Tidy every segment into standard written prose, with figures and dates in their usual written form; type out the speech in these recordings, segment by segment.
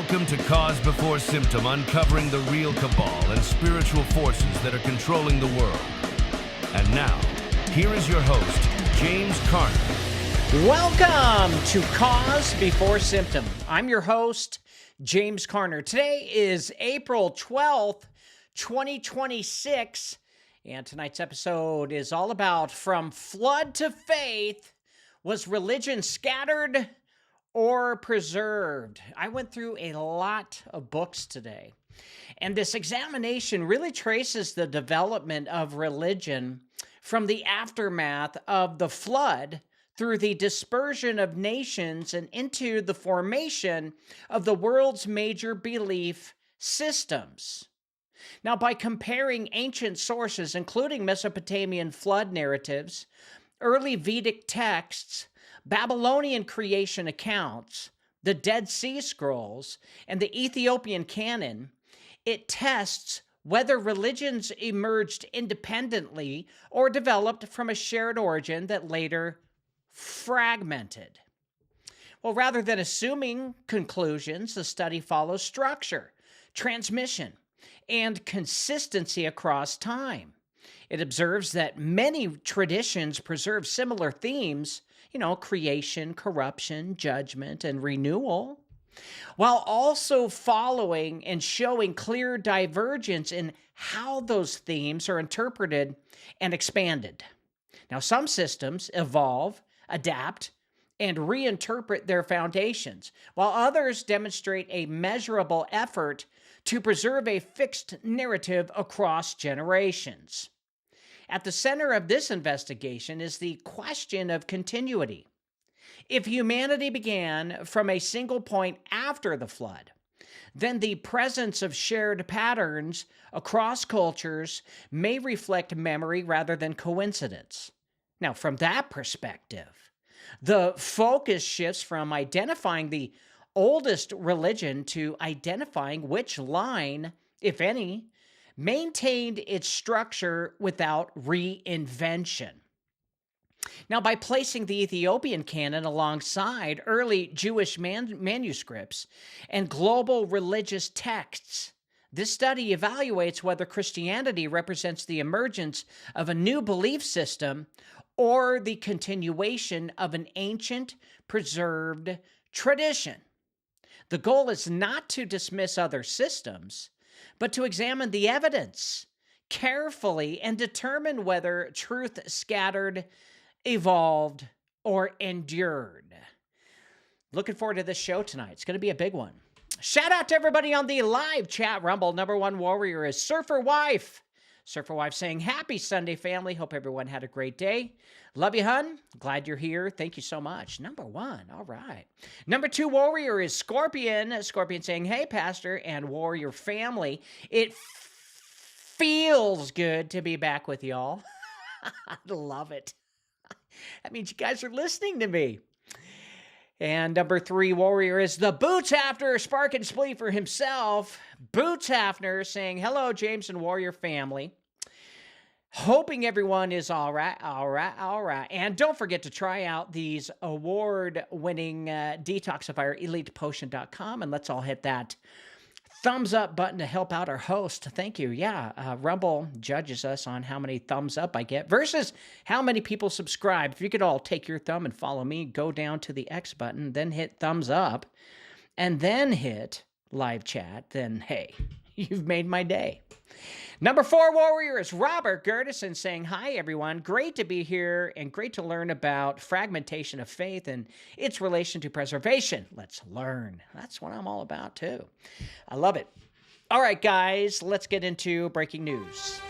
Welcome to Cause Before Symptom, uncovering the real cabal and spiritual forces that are controlling the world. And now, here is your host, James Carner. Welcome to Cause Before Symptom. I'm your host, James Carner. Today is April 12th, 2026, and tonight's episode is all about From Flood to Faith, Was Religion Scattered or Preserved? I went through a lot of books today, and this examination really traces the development of religion from the aftermath of the flood through the dispersion of nations and into the formation of the world's major belief systems. Now, by comparing ancient sources, including Mesopotamian flood narratives, early Vedic texts, Babylonian creation accounts, the Dead Sea Scrolls, and the Ethiopian canon, it tests whether religions emerged independently or developed from a shared origin that later fragmented. Well, rather than assuming conclusions, the study follows structure, transmission, and consistency across time. It observes that many traditions preserve similar themes, creation, corruption, judgment, and renewal, while also following and showing clear divergence in how those themes are interpreted and expanded. Now, some systems evolve, adapt, and reinterpret their foundations, while others demonstrate a measurable effort to preserve a fixed narrative across generations. At the center of this investigation is the question of continuity. If humanity began from a single point after the flood, then the presence of shared patterns across cultures may reflect memory rather than coincidence. Now, from that perspective, the focus shifts from identifying the oldest religion to identifying which line, if any, maintained its structure without reinvention. Now, by placing the Ethiopian canon alongside early Jewish manuscripts and global religious texts, this study evaluates whether Christianity represents the emergence of a new belief system or the continuation of an ancient, preserved tradition. The goal is not to dismiss other systems, but to examine the evidence carefully and determine whether truth scattered, evolved, or endured. Looking forward to this show tonight. It's going to be a big one. Shout out to everybody on the live chat rumble. Number one warrior is Surfer Wife. Surfer Wife saying, happy Sunday, family. Hope everyone had a great day. Love you, hun. Glad you're here. Thank you so much. Number one. All right. Number two warrior is Scorpion. Scorpion saying, hey, Pastor and warrior family. It feels good to be back with y'all. I love it. That means you guys are listening to me. And number three warrior is the Boots Hafner, Spark and Splee for himself. Boots Hafner saying, hello, James and warrior family. Hoping everyone is all right. And don't forget to try out these award-winning detoxifier, elitepotion.com, and let's all hit that thumbs up button to help out our host. Thank you. Yeah, Rumble judges us on how many thumbs up I get versus how many people subscribe. If you could all take your thumb and follow me, go down to the X button, then hit thumbs up, and then hit live chat, then hey, you've made my day. Number four warrior is Robert Gertison saying, hi, everyone. Great to be here and great to learn about fragmentation of faith and its relation to preservation. Let's learn. That's what I'm all about, too. I love it. All right, guys, let's get into breaking news.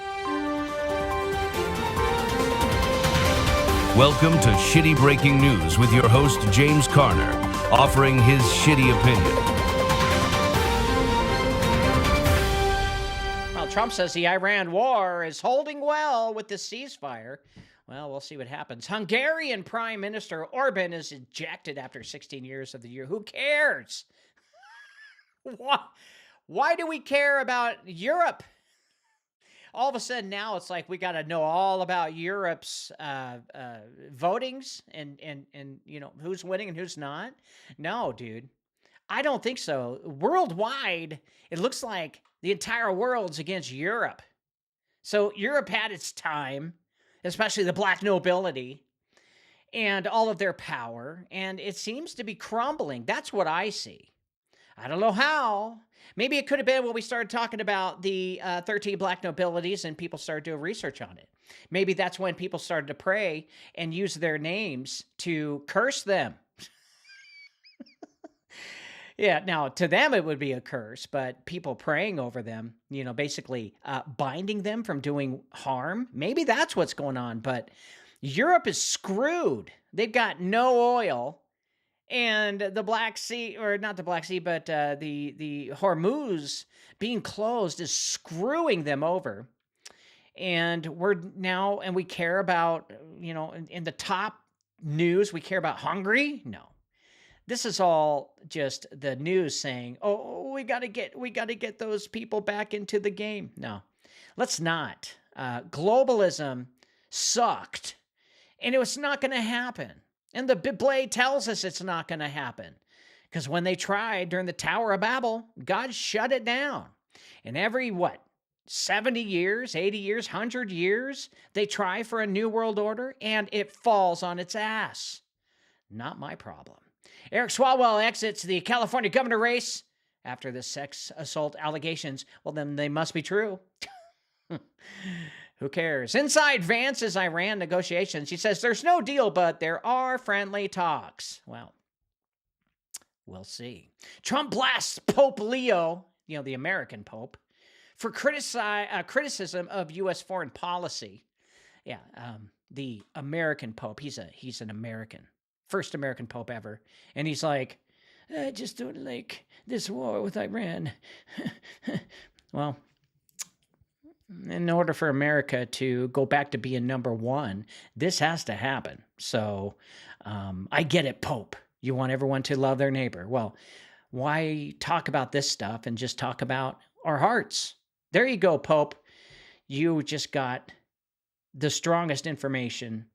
Welcome to Shitty Breaking News with your host, James Carner, offering his shitty opinion. Trump says the Iran war is holding well with the ceasefire. Well, we'll see what happens. Hungarian Prime Minister Orban is ejected after 16 years of the year. Who cares? Why do we care about Europe? All of a sudden now it's like we got to know all about Europe's votings and who's winning and who's not. No, dude. I don't think so. Worldwide, it looks like the entire world's against Europe. So Europe had its time, especially the black nobility and all of their power, and it seems to be crumbling. That's what I see. I don't know how. Maybe it could have been when we started talking about the 13 black nobilities and people started doing research on it. Maybe that's when people started to pray and use their names to curse them. Yeah, now to them it would be a curse, but people praying over them, basically binding them from doing harm. Maybe that's what's going on, but Europe is screwed. They've got no oil. And the Black Sea, or not the Black Sea, but the Hormuz being closed is screwing them over. And we care about, in the top news, we care about Hungary. No, this is all just the news saying, oh, we got to get those people back into the game. No, let's not. Globalism sucked, and it was not going to happen. And the Bible tells us it's not going to happen. Because when they tried during the Tower of Babel, God shut it down. And every, 70 years, 80 years, 100 years, they try for a new world order, and it falls on its ass. Not my problem. Eric Swalwell exits the California governor race after the sex assault allegations. Well, then they must be true. Who cares? Inside Vance's Iran negotiations, he says there's no deal, but there are friendly talks. Well, we'll see. Trump blasts Pope Leo, the American Pope, for criticism of U.S. foreign policy. Yeah, the American Pope. He's an American, first American Pope ever, and he's like, I just don't like this war with Iran. Well, in order for America to go back to being number one, this has to happen. So I get it, Pope. You want everyone to love their neighbor. Well, why talk about this stuff and just talk about our hearts? There you go, Pope. You just got the strongest information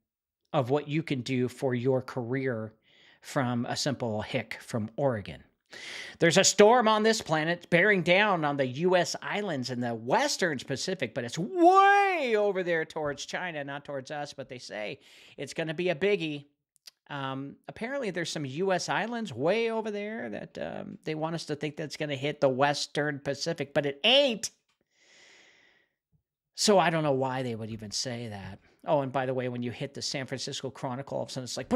of what you can do for your career from a simple hick from Oregon. There's a storm on this planet bearing down on the U.S. islands in the western Pacific, but it's way over there towards China, not towards us, but they say it's going to be a biggie. Apparently, there's some U.S. islands way over there that they want us to think that's going to hit the western Pacific, but it ain't. So I don't know why they would even say that. Oh, and by the way, when you hit the San Francisco Chronicle, all of a sudden it's like,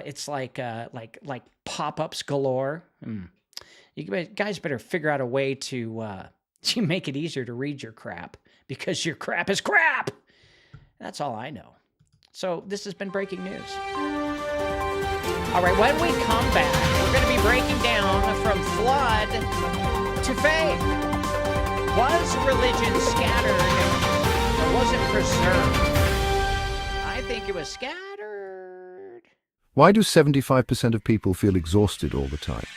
it's like pop-ups galore. You guys better figure out a way to make it easier to read your crap, because your crap is crap. That's all I know. So this has been breaking news. All right, when we come back, we're going to be breaking down from flood to faith. Was religion scattered, or was it preserved? I think it was scattered. Why do 75% of people feel exhausted all the time?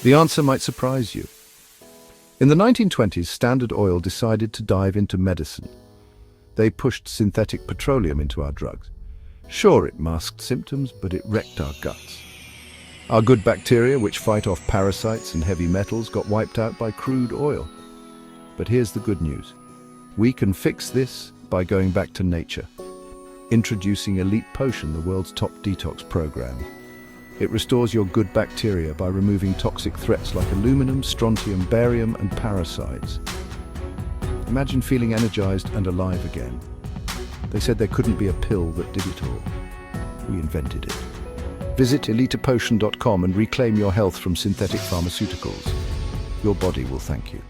The answer might surprise you. In the 1920s, Standard Oil decided to dive into medicine. They pushed synthetic petroleum into our drugs. Sure, it masked symptoms, but it wrecked our guts. Our good bacteria, which fight off parasites and heavy metals, got wiped out by crude oil. But here's the good news. We can fix this by going back to nature. Introducing Elite Potion, the world's top detox program. It restores your good bacteria by removing toxic threats like aluminum, strontium, barium, and parasites. Imagine feeling energized and alive again. They said there couldn't be a pill that did it all. We invented it. Visit elitepotion.com and reclaim your health from synthetic pharmaceuticals. Your body will thank you.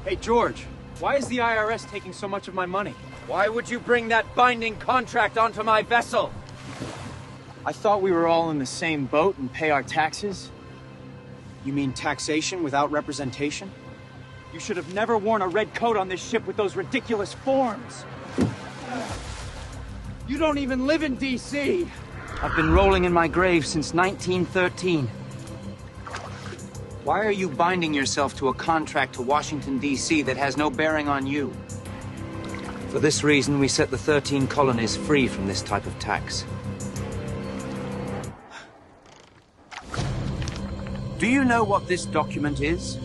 Hey, George, why is the IRS taking so much of my money? Why would you bring that binding contract onto my vessel? I thought we were all in the same boat and pay our taxes. You mean taxation without representation? You should have never worn a red coat on this ship with those ridiculous forms. You don't even live in D.C. I've been rolling in my grave since 1913. Why are you binding yourself to a contract to Washington, D.C. that has no bearing on you? For this reason, we set the 13 colonies free from this type of tax. Do you know what this document is?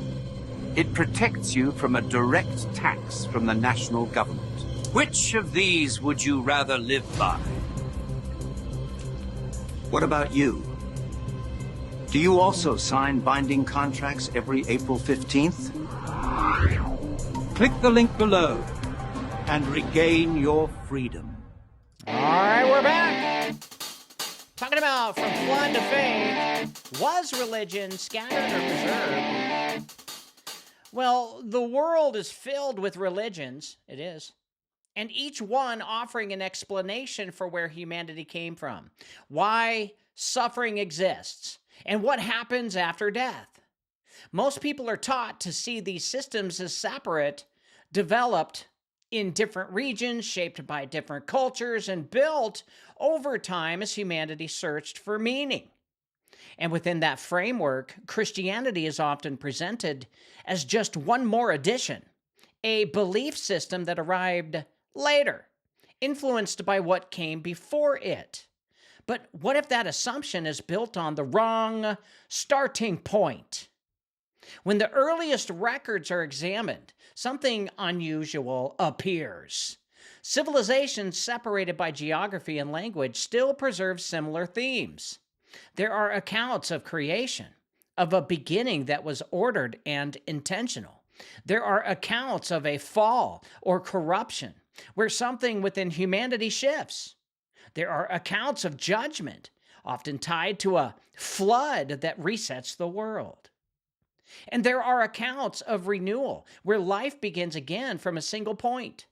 It protects you from a direct tax from the national government. Which of these would you rather live by? What about you? Do you also sign binding contracts every April 15th? Click the link below and regain your freedom. All right, we're back. Talking about from flood to faith. Was religion scattered or preserved? Well, the world is filled with religions. It is. And each one offering an explanation for where humanity came from, why suffering exists, and what happens after death. Most people are taught to see these systems as separate, developed in different regions, shaped by different cultures, and built over time as humanity searched for meaning. And within that framework, Christianity is often presented as just one more addition, a belief system that arrived later, influenced by what came before it. But what if that assumption is built on the wrong starting point? When the earliest records are examined, something unusual appears. Civilizations separated by geography and language still preserve similar themes. There are accounts of creation, of a beginning that was ordered and intentional. There are accounts of a fall or corruption, where something within humanity shifts. There are accounts of judgment, often tied to a flood that resets the world. And there are accounts of renewal, where life begins again from a single point.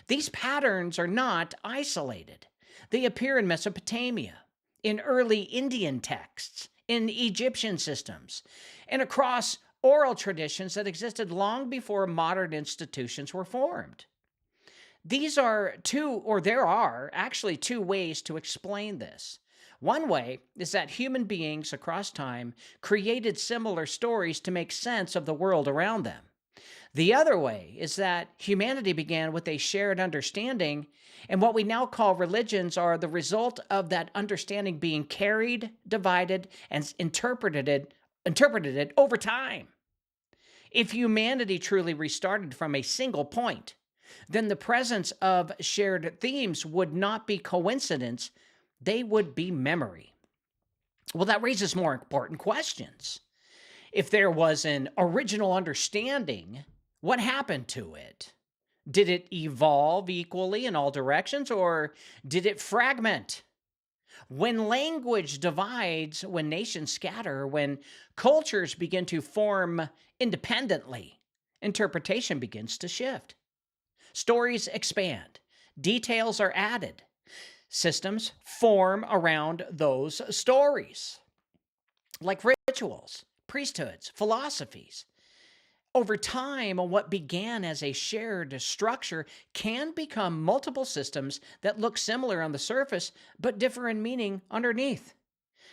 These patterns are not isolated. They appear in Mesopotamia, in early Indian texts, in Egyptian systems, and across oral traditions that existed long before modern institutions were formed. There are actually two ways to explain this. One way is that human beings across time created similar stories to make sense of the world around them. The other way is that humanity began with a shared understanding, and what we now call religions are the result of that understanding being carried, divided, and interpreted over time. If humanity truly restarted from a single point, then the presence of shared themes would not be coincidence, they would be memory. Well, that raises more important questions. If there was an original understanding, what happened to it? Did it evolve equally in all directions, or did it fragment? When language divides, when nations scatter, when cultures begin to form independently, interpretation begins to shift. Stories expand, details are added, systems form around those stories, like rituals, priesthoods, philosophies. Over time, what began as a shared structure can become multiple systems that look similar on the surface, but differ in meaning underneath.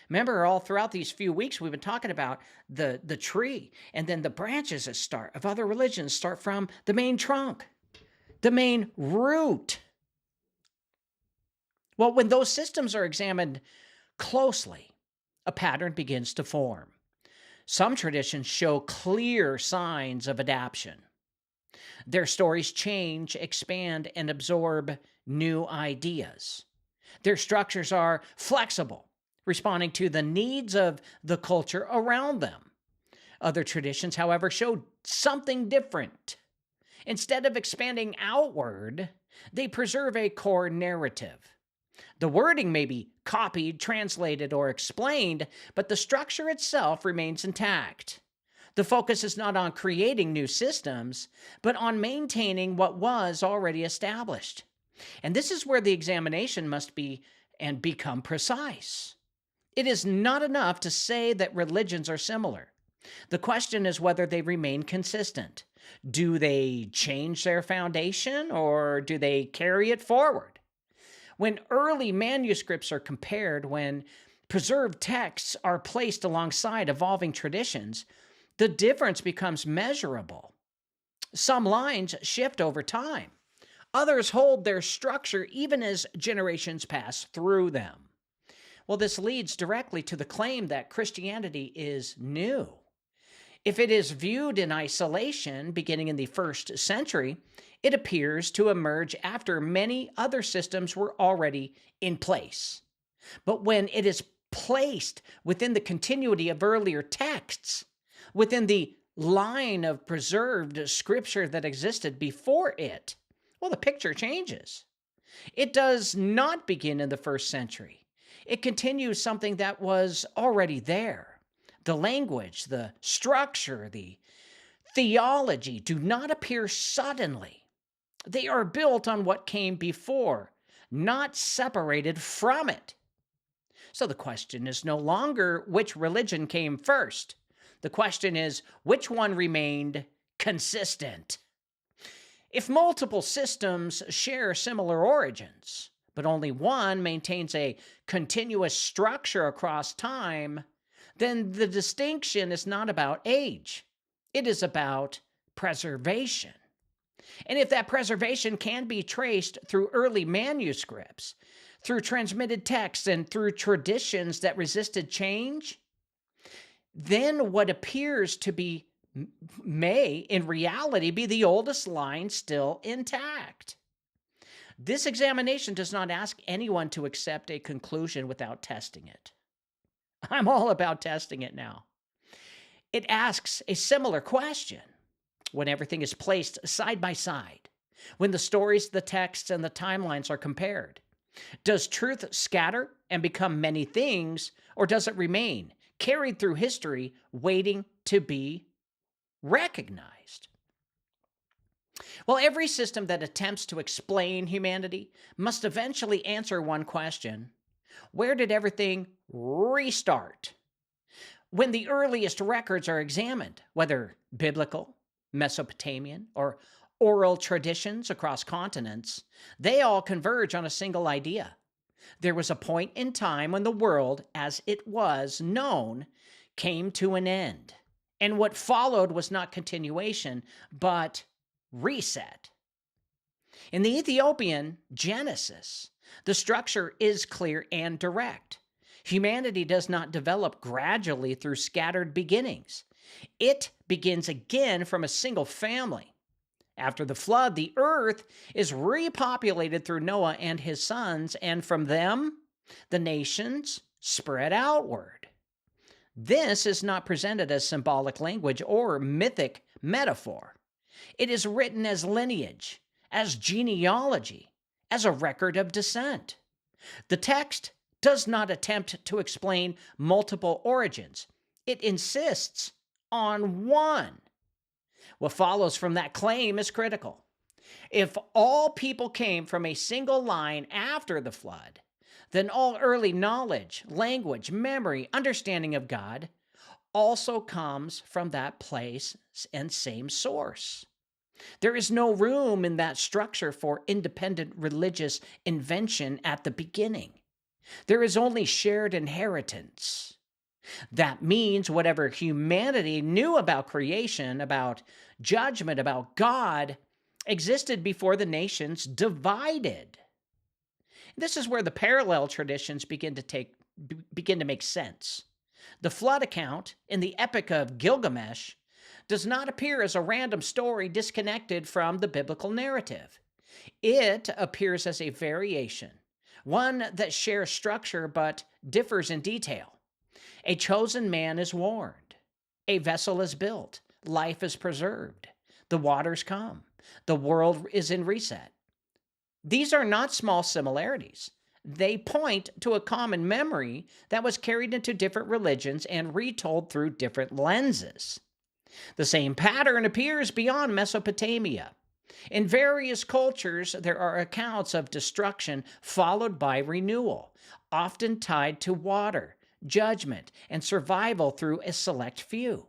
Remember, all throughout these few weeks, we've been talking about the tree, and then the branches of other religions start from the main trunk, the main root. Well, when those systems are examined closely, a pattern begins to form. Some traditions show clear signs of adaptation. Their stories change, expand, and absorb new ideas. Their structures are flexible, responding to the needs of the culture around them. Other traditions, however, show something different. Instead of expanding outward, they preserve a core narrative. The wording may be copied, translated, or explained, but the structure itself remains intact. The focus is not on creating new systems, but on maintaining what was already established. And this is where the examination must be and become precise. It is not enough to say that religions are similar. The question is whether they remain consistent. Do they change their foundation, or do they carry it forward? When early manuscripts are compared, when preserved texts are placed alongside evolving traditions, the difference becomes measurable. Some lines shift over time. Others hold their structure even as generations pass through them. Well, this leads directly to the claim that Christianity is new. If it is viewed in isolation beginning in the 1st century, it appears to emerge after many other systems were already in place. But when it is placed within the continuity of earlier texts, within the line of preserved scripture that existed before it, well, the picture changes. It does not begin in the 1st century. It continues something that was already there. The language, the structure, the theology do not appear suddenly. They are built on what came before, not separated from it. So the question is no longer which religion came first. The question is which one remained consistent. If multiple systems share similar origins, but only one maintains a continuous structure across time, then the distinction is not about age. It is about preservation. And if that preservation can be traced through early manuscripts, through transmitted texts, and through traditions that resisted change, then what appears to be may, in reality, be the oldest line still intact. This examination does not ask anyone to accept a conclusion without testing it. I'm all about testing it now. It asks a similar question when everything is placed side by side, when the stories, the texts, and the timelines are compared. Does truth scatter and become many things, or does it remain, carried through history, waiting to be recognized? Well, every system that attempts to explain humanity must eventually answer one question: where did everything restart? When the earliest records are examined, whether biblical, Mesopotamian, or oral traditions across continents, they all converge on a single idea. There was a point in time when the world, as it was known, came to an end, and what followed was not continuation, but reset. In the Ethiopian Genesis, the structure is clear and direct. Humanity does not develop gradually through scattered beginnings. It begins again from a single family. After the flood, the earth is repopulated through Noah and his sons, and from them, the nations spread outward. This is not presented as symbolic language or mythic metaphor. It is written as lineage, as genealogy, as a record of descent. The text does not attempt to explain multiple origins. It insists on one. What follows from that claim is critical. If all people came from a single line after the flood, then all early knowledge, language, memory, understanding of God also comes from that place and same source. There is no room in that structure for independent religious invention at the beginning. There is only shared inheritance. That means whatever humanity knew about creation, about judgment, about God, existed before the nations divided. This is where the parallel traditions begin to make sense. The flood account in the Epic of Gilgamesh does not appear as a random story disconnected from the biblical narrative. It appears as a variation, one that shares structure but differs in detail. A chosen man is warned. A vessel is built. Life is preserved. The waters come. The world is in reset. These are not small similarities. They point to a common memory that was carried into different religions and retold through different lenses. The same pattern appears beyond Mesopotamia. In various cultures, there are accounts of destruction followed by renewal, often tied to water, judgment, and survival through a select few.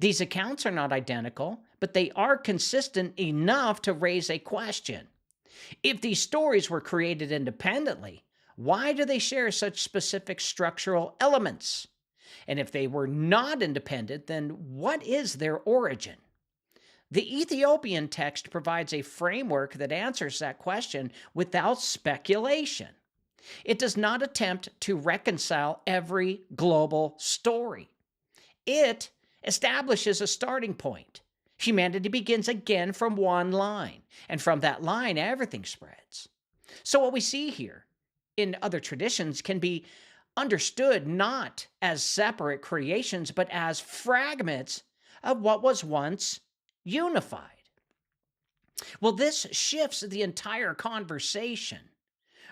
These accounts are not identical, but they are consistent enough to raise a question. If these stories were created independently, why do they share such specific structural elements? And if they were not independent, then what is their origin? The Ethiopian text provides a framework that answers that question without speculation. It does not attempt to reconcile every global story. It establishes a starting point. Humanity begins again from one line, and from that line, everything spreads. So what we see here in other traditions can be understood not as separate creations, but as fragments of what was once unified. Well, this shifts the entire conversation.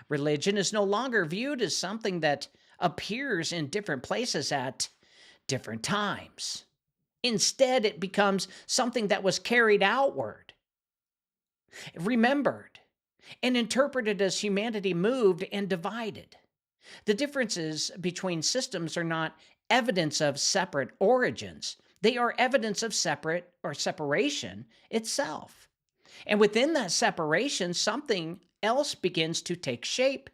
Religion is no longer viewed as something that appears in different places at different times. Instead, it becomes something that was carried outward, remembered, and interpreted as humanity moved and divided. The differences between systems are not evidence of separate origins. They are evidence of separation itself. And within that separation, something else begins to take shape.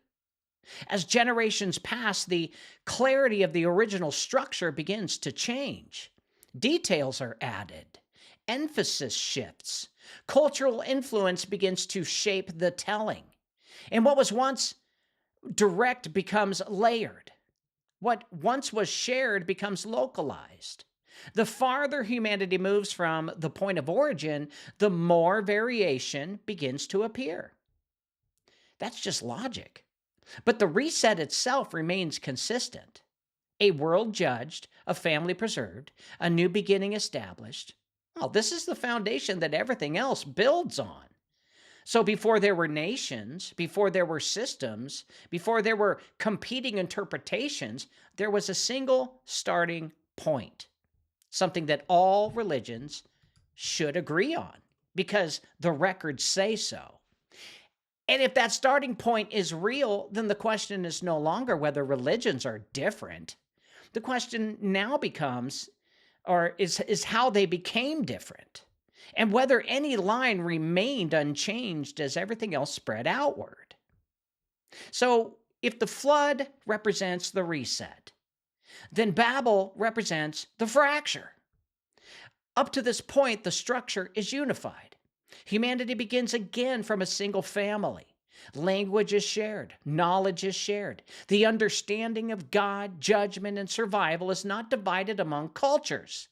As generations pass, the clarity of the original structure begins to change. Details are added. Emphasis shifts. Cultural influence begins to shape the telling. And what was once direct becomes layered. What once was shared becomes localized. The farther humanity moves from the point of origin, the more variation begins to appear. That's just logic. But the reset itself remains consistent. A world judged, a family preserved, a new beginning established. Well, this is the foundation that everything else builds on. So before there were nations, before there were systems, before there were competing interpretations, there was a single starting point, something that all religions should agree on because the records say so. And if that starting point is real, then the question is no longer whether religions are different. The question now becomes, or is how they became different, and whether any line remained unchanged as everything else spread outward. So, if the flood represents the reset, then Babel represents the fracture. Up to this point, the structure is unified. Humanity begins again from a single family. Language is shared. Knowledge is shared. The understanding of God, judgment, and survival is not divided among cultures.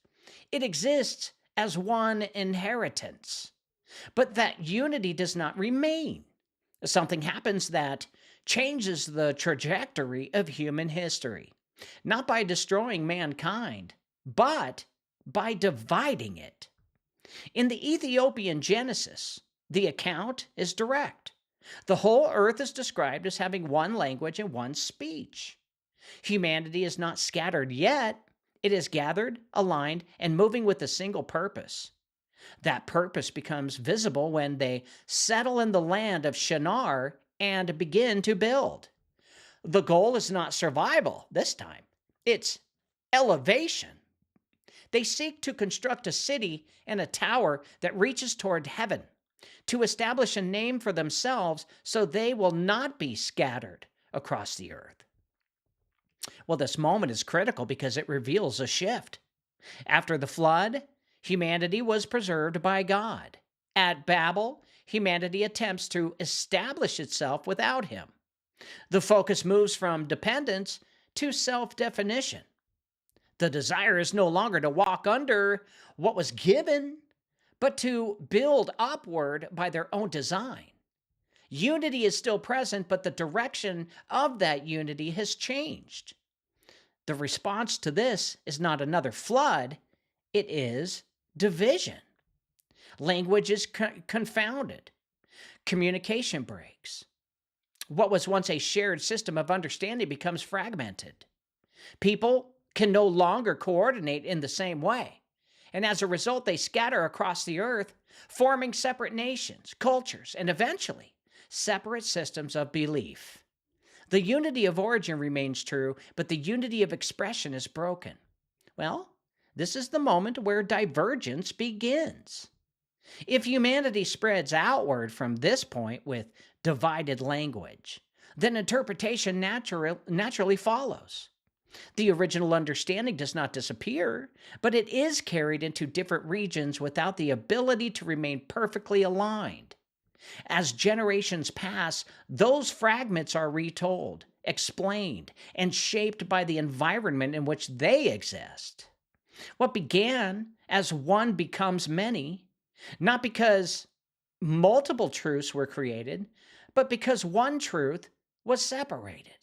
It exists as one inheritance. But that unity does not remain. Something happens that changes the trajectory of human history, not by destroying mankind, but by dividing it. In the Ethiopian Genesis, the account is direct. The whole earth is described as having one language and one speech. Humanity is not scattered yet. It is gathered, aligned, and moving with a single purpose. That purpose becomes visible when they settle in the land of Shinar and begin to build. The goal is not survival this time. It's elevation. They seek to construct a city and a tower that reaches toward heaven, to establish a name for themselves so they will not be scattered across the earth. Well, this moment is critical because it reveals a shift. After the flood, humanity was preserved by God. At Babel, humanity attempts to establish itself without him. The focus moves from dependence to self-definition. The desire is no longer to walk under what was given, but to build upward by their own design. Unity is still present, but the direction of that unity has changed. The response to this is not another flood, it is division. Language is confounded. Communication breaks. What was once a shared system of understanding becomes fragmented. People can no longer coordinate in the same way. And as a result, they scatter across the earth, forming separate nations, cultures, and eventually separate systems of belief. The unity of origin remains true, but the unity of expression is broken. Well, this is the moment where divergence begins. If humanity spreads outward from this point with divided language, then interpretation naturally follows. The original understanding does not disappear, but it is carried into different regions without the ability to remain perfectly aligned. As generations pass, those fragments are retold, explained, and shaped by the environment in which they exist. What began as one becomes many, not because multiple truths were created, but because one truth was separated.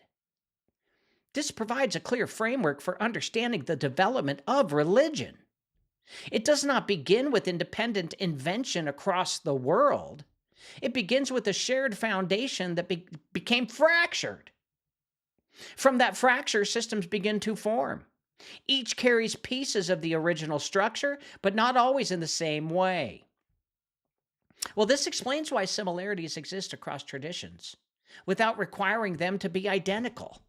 This provides a clear framework for understanding the development of religion. It does not begin with independent invention across the world. It begins with a shared foundation that became fractured. From that fracture, systems begin to form. Each carries pieces of the original structure, but not always in the same way. Well, this explains why similarities exist across traditions, without requiring them to be identical.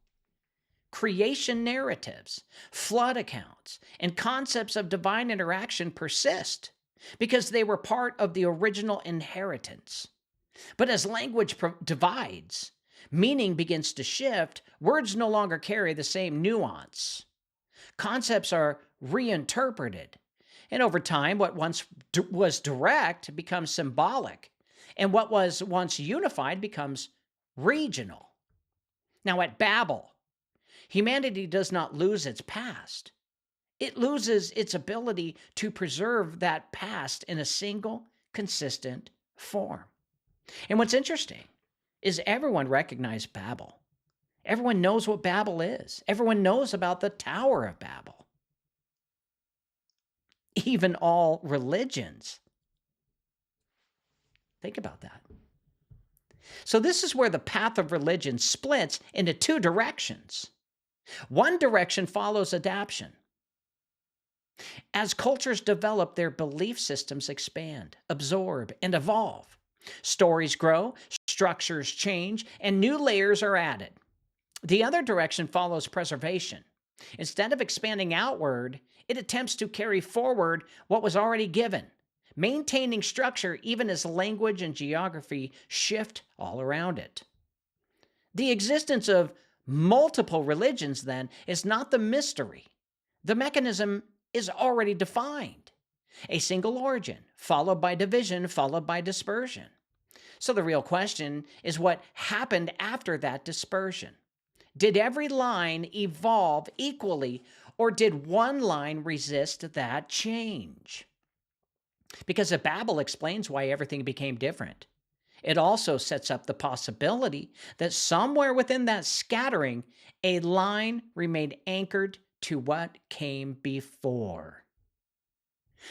Creation narratives, flood accounts, and concepts of divine interaction persist because they were part of the original inheritance. But as language divides, meaning begins to shift, words no longer carry the same nuance. Concepts are reinterpreted, and over time, what once was direct becomes symbolic, and what was once unified becomes regional. Now, at Babel, humanity does not lose its past. It loses its ability to preserve that past in a single, consistent form. And what's interesting is everyone recognized Babel. Everyone knows what Babel is. Everyone knows about the Tower of Babel. Even all religions. Think about that. So this is where the path of religion splits into two directions. One direction follows adaptation. As cultures develop, their belief systems expand, absorb, and evolve. Stories grow, structures change, and new layers are added. The other direction follows preservation. Instead of expanding outward, it attempts to carry forward what was already given, maintaining structure even as language and geography shift all around it. The existence of multiple religions, then, is not the mystery. The mechanism is already defined. A single origin, followed by division, followed by dispersion. So the real question is what happened after that dispersion. Did every line evolve equally, or did one line resist that change? Because if Babel explains why everything became different, it also sets up the possibility that somewhere within that scattering, a line remained anchored to what came before.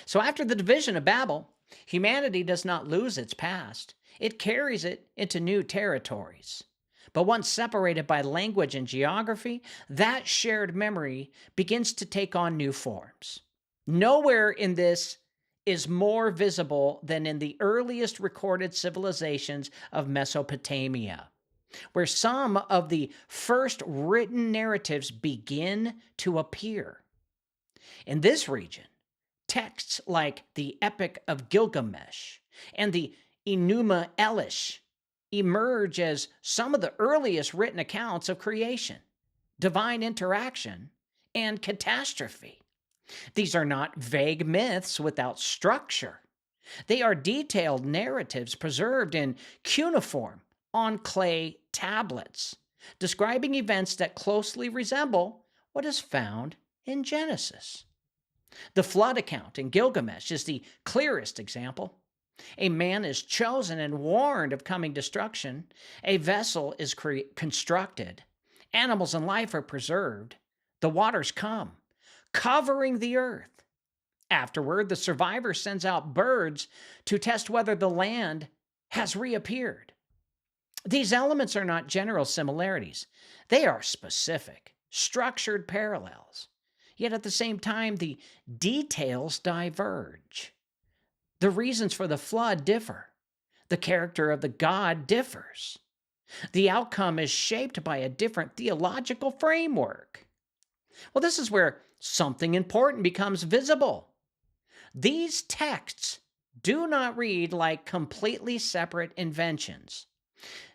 So after the division of Babel, humanity does not lose its past. It carries it into new territories. But once separated by language and geography, that shared memory begins to take on new forms. Nowhere in this is more visible than in the earliest recorded civilizations of Mesopotamia, where some of the first written narratives begin to appear. In this region, texts like the Epic of Gilgamesh and the Enuma Elish emerge as some of the earliest written accounts of creation, divine interaction, and catastrophe. These are not vague myths without structure. They are detailed narratives preserved in cuneiform on clay tablets, describing events that closely resemble what is found in Genesis. The flood account in Gilgamesh is the clearest example. A man is chosen and warned of coming destruction. A vessel is constructed. Animals and life are preserved. The waters come, covering the earth. Afterward, the survivor sends out birds to test whether the land has reappeared. These elements are not general similarities. They are specific, structured parallels. Yet at the same time, the details diverge. The reasons for the flood differ. The character of the God differs. The outcome is shaped by a different theological framework. Well, this is where something important becomes visible. These texts do not read like completely separate inventions.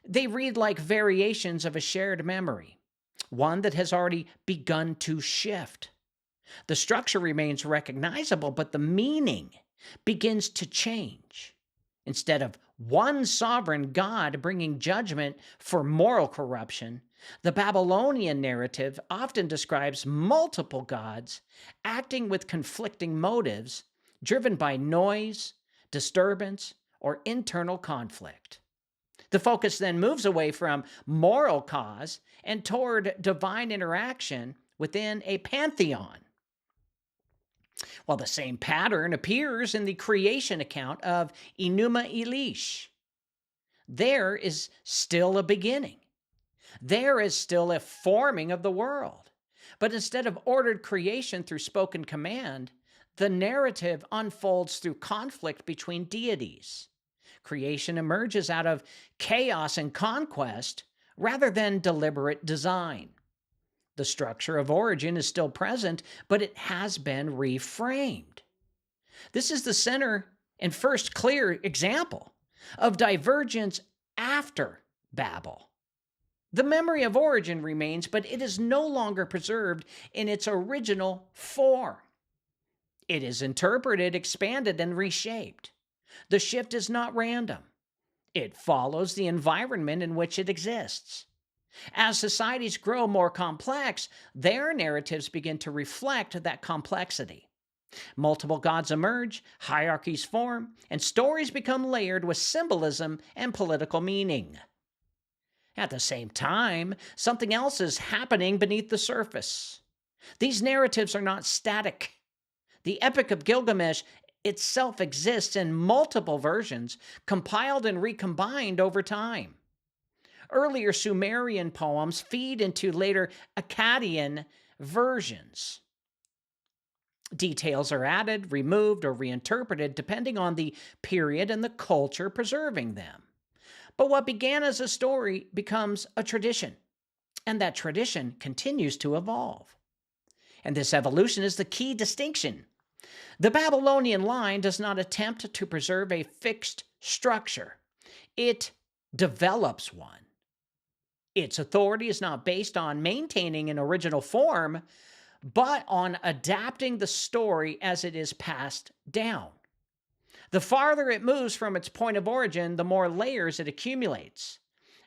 They read like variations of a shared memory, one that has already begun to shift. The structure remains recognizable, but the meaning begins to change. Instead of one sovereign God bringing judgment for moral corruption, the Babylonian narrative often describes multiple gods acting with conflicting motives, driven by noise, disturbance, or internal conflict. The focus then moves away from moral cause and toward divine interaction within a pantheon. While the same pattern appears in the creation account of Enuma Elish. There is still a beginning. There is still a forming of the world. But instead of ordered creation through spoken command, the narrative unfolds through conflict between deities. Creation emerges out of chaos and conquest rather than deliberate design. The structure of origin is still present, but it has been reframed. This is the center and first clear example of divergence after Babel. The memory of origin remains, but it is no longer preserved in its original form. It is interpreted, expanded, and reshaped. The shift is not random. It follows the environment in which it exists. As societies grow more complex, their narratives begin to reflect that complexity. Multiple gods emerge, hierarchies form, and stories become layered with symbolism and political meaning. At the same time, something else is happening beneath the surface. These narratives are not static. The Epic of Gilgamesh itself exists in multiple versions, compiled and recombined over time. Earlier Sumerian poems feed into later Akkadian versions. Details are added, removed, or reinterpreted depending on the period and the culture preserving them. But what began as a story becomes a tradition, and that tradition continues to evolve. And this evolution is the key distinction. The Babylonian line does not attempt to preserve a fixed structure. It develops one. Its authority is not based on maintaining an original form, but on adapting the story as it is passed down. The farther it moves from its point of origin, the more layers it accumulates.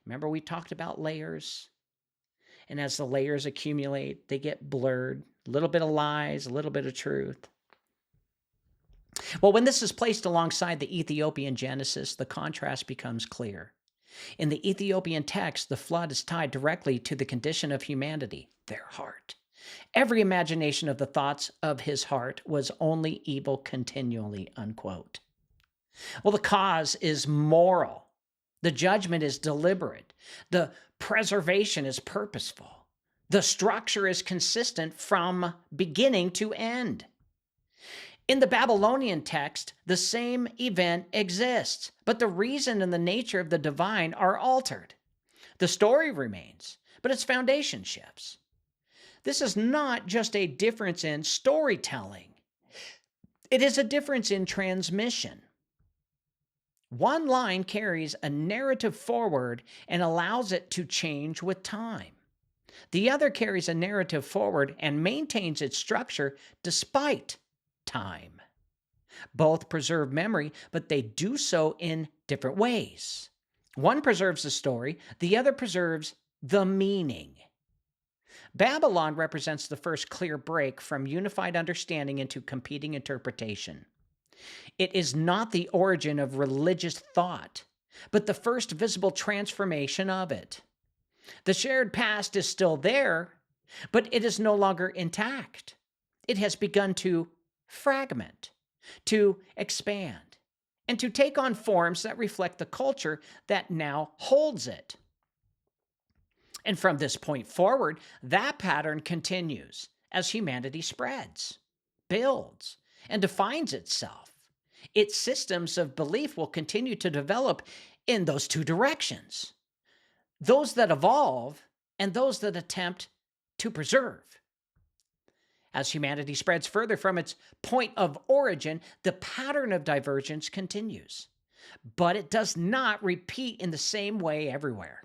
Remember, we talked about layers? And as the layers accumulate, they get blurred. A little bit of lies, a little bit of truth. Well, when this is placed alongside the Ethiopian Genesis, the contrast becomes clear. In the Ethiopian text, the flood is tied directly to the condition of humanity, their heart. Every imagination of the thoughts of his heart was only evil continually, unquote. Well, the cause is moral. The judgment is deliberate. The preservation is purposeful. The structure is consistent from beginning to end. In the Babylonian text, the same event exists, but the reason and the nature of the divine are altered. The story remains, but its foundation shifts. This is not just a difference in storytelling. It is a difference in transmission. One line carries a narrative forward and allows it to change with time. The other carries a narrative forward and maintains its structure despite time. Both preserve memory, but they do so in different ways. One preserves the story, the other preserves the meaning. Babylon represents the first clear break from unified understanding into competing interpretation. It is not the origin of religious thought, but the first visible transformation of it. The shared past is still there, but it is no longer intact. It has begun to fragment, to expand, and to take on forms that reflect the culture that now holds it. And from this point forward, that pattern continues as humanity spreads, builds, and defines itself. Its systems of belief will continue to develop in those two directions. Those that evolve and those that attempt to preserve. As humanity spreads further from its point of origin, the pattern of divergence continues. But it does not repeat in the same way everywhere.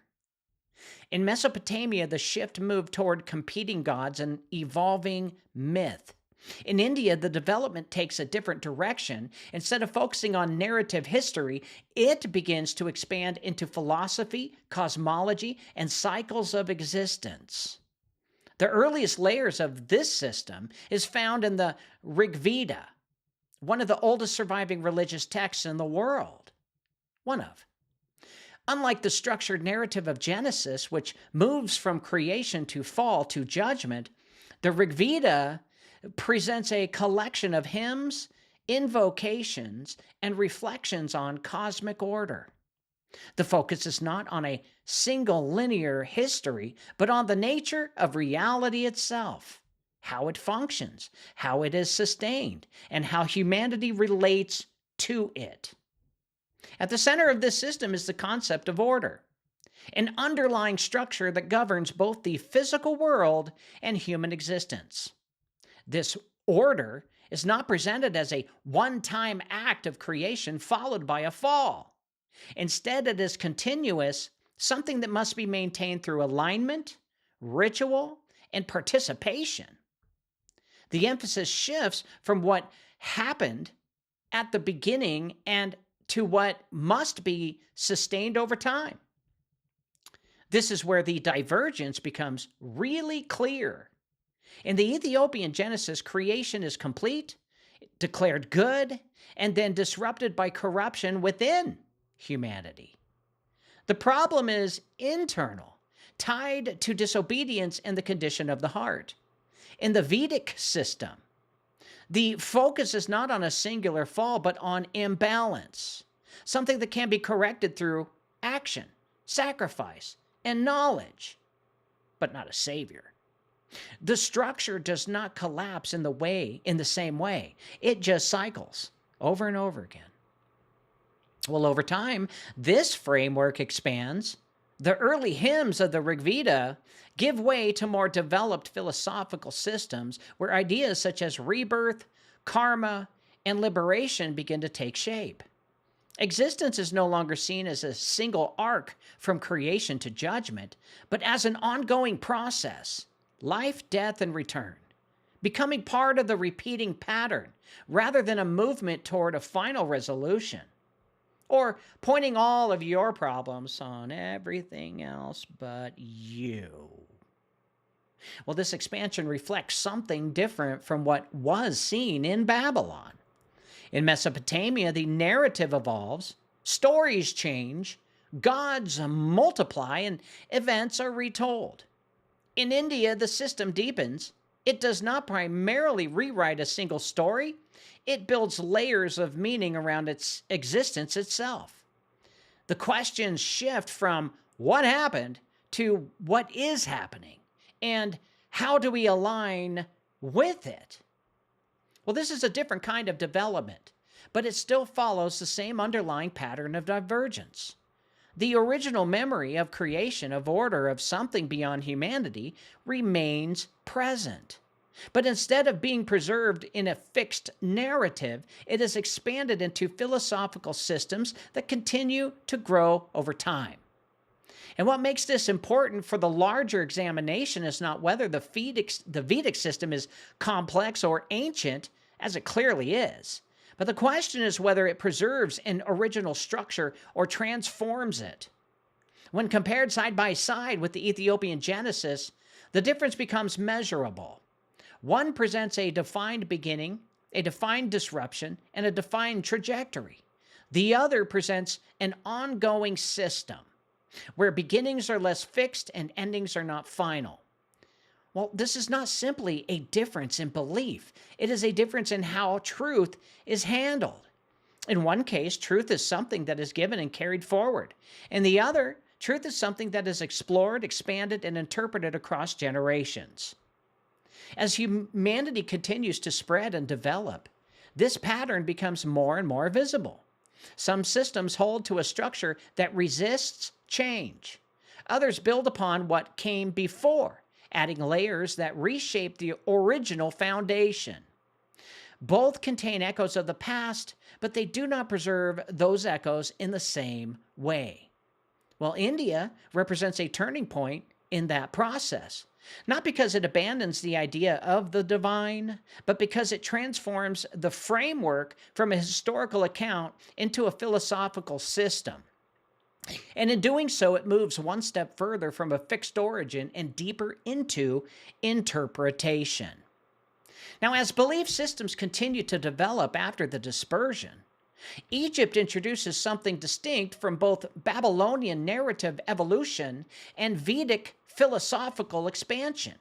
In Mesopotamia, the shift moved toward competing gods and evolving myth. In India, the development takes a different direction. Instead of focusing on narrative history, it begins to expand into philosophy, cosmology, and cycles of existence. The earliest layers of this system is found in the Rig Veda, one of the oldest surviving religious texts in the world. One of. Unlike the structured narrative of Genesis, which moves from creation to fall to judgment, the Rig Veda presents a collection of hymns, invocations, and reflections on cosmic order. The focus is not on a single linear history, but on the nature of reality itself, how it functions, how it is sustained, and how humanity relates to it. At the center of this system is the concept of order, an underlying structure that governs both the physical world and human existence. This order is not presented as a one-time act of creation followed by a fall. Instead, it is continuous, something that must be maintained through alignment, ritual, and participation. The emphasis shifts from what happened at the beginning and to what must be sustained over time. This is where the divergence becomes really clear. In the Ethiopian Genesis, creation is complete, declared good, and then disrupted by corruption within humanity. The problem is internal, tied to disobedience and the condition of the heart. In the Vedic system, the focus is not on a singular fall, but on imbalance, something that can be corrected through action, sacrifice, and knowledge, but not a savior. The structure does not collapse in the same way. It just cycles over and over again. Well, over time, this framework expands. The early hymns of the Rig Veda give way to more developed philosophical systems where ideas such as rebirth, karma, and liberation begin to take shape. Existence is no longer seen as a single arc from creation to judgment, but as an ongoing process, life, death, and return, becoming part of the repeating pattern rather than a movement toward a final resolution, or pointing all of your problems on everything else but you. Well, this expansion reflects something different from what was seen in Babylon. In Mesopotamia, the narrative evolves, stories change, gods multiply, and events are retold. In India, the system deepens. It does not primarily rewrite a single story. It builds layers of meaning around its existence itself. The questions shift from what happened to what is happening, and how do we align with it? Well, this is a different kind of development, but it still follows the same underlying pattern of divergence. The original memory of creation, of order, of something beyond humanity remains present. But instead of being preserved in a fixed narrative, it is expanded into philosophical systems that continue to grow over time. And what makes this important for the larger examination is not whether the Vedic system is complex or ancient, as it clearly is, but the question is whether it preserves an original structure or transforms it. When compared side by side with the Ethiopian Genesis, the difference becomes measurable. One presents a defined beginning, a defined disruption, and a defined trajectory. The other presents an ongoing system, where beginnings are less fixed and endings are not final. Well, this is not simply a difference in belief. It is a difference in how truth is handled. In one case, truth is something that is given and carried forward. In the other, truth is something that is explored, expanded, and interpreted across generations. As humanity continues to spread and develop, this pattern becomes more and more visible. Some systems hold to a structure that resists change. Others build upon what came before, adding layers that reshape the original foundation. Both contain echoes of the past, but they do not preserve those echoes in the same way. Well, India represents a turning point in that process. not because it abandons the idea of the divine, but because it transforms the framework from a historical account into a philosophical system. And in doing so, it moves one step further from a fixed origin and deeper into interpretation. Now, as belief systems continue to develop after the dispersion, Egypt introduces something distinct from both Babylonian narrative evolution and Vedic philosophical expansion.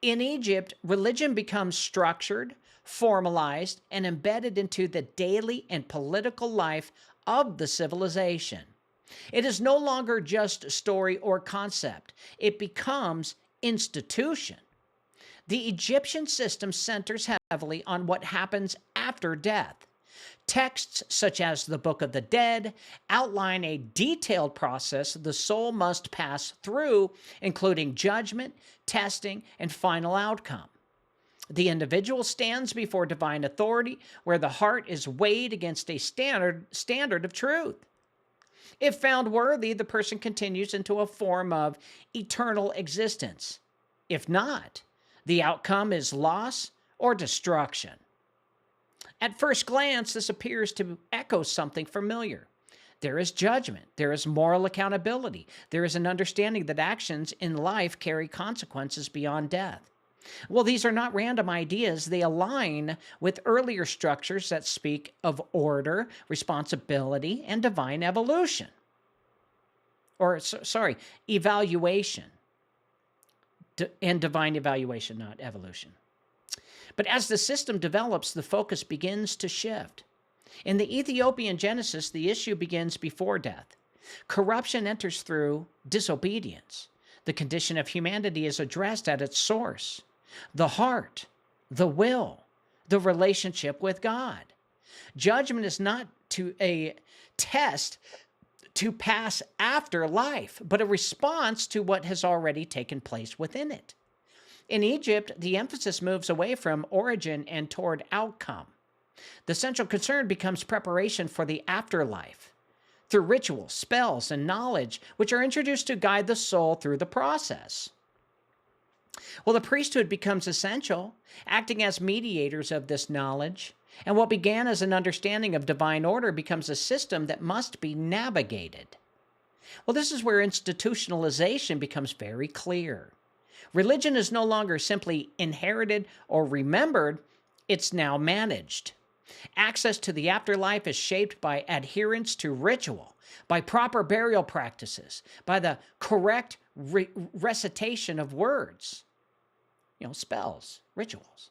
In Egypt, religion becomes structured, formalized, and embedded into the daily and political life of the civilization. It is no longer just story or concept. It becomes institution. The Egyptian system centers heavily on what happens after death. Texts such as the Book of the Dead outline a detailed process the soul must pass through, including judgment, testing, and final outcome. The individual stands before divine authority, where the heart is weighed against a standard of truth. If found worthy, the person continues into a form of eternal existence. If not, the outcome is loss or destruction. At first glance, this appears to echo something familiar. There is judgment. There is moral accountability. There is an understanding that actions in life carry consequences beyond death. Well, these are not random ideas. They align with earlier structures that speak of order, responsibility, and divine evolution. Evaluation. And divine evaluation, not evolution. But as the system develops, the focus begins to shift. In the Ethiopian Genesis, the issue begins before death. Corruption enters through disobedience. The condition of humanity is addressed at its source: the heart, the will, the relationship with God. Judgment is not a test to pass after life, but a response to what has already taken place within it. In Egypt, the emphasis moves away from origin and toward outcome. The central concern becomes preparation for the afterlife through rituals, spells, and knowledge, which are introduced to guide the soul through the process. Well, the priesthood becomes essential, acting as mediators of this knowledge, and what began as an understanding of divine order becomes a system that must be navigated. Well, this is where institutionalization becomes very clear. Religion is no longer simply inherited or remembered, it's now managed. Access to the afterlife is shaped by adherence to ritual, by proper burial practices, by the correct recitation of words, spells, rituals.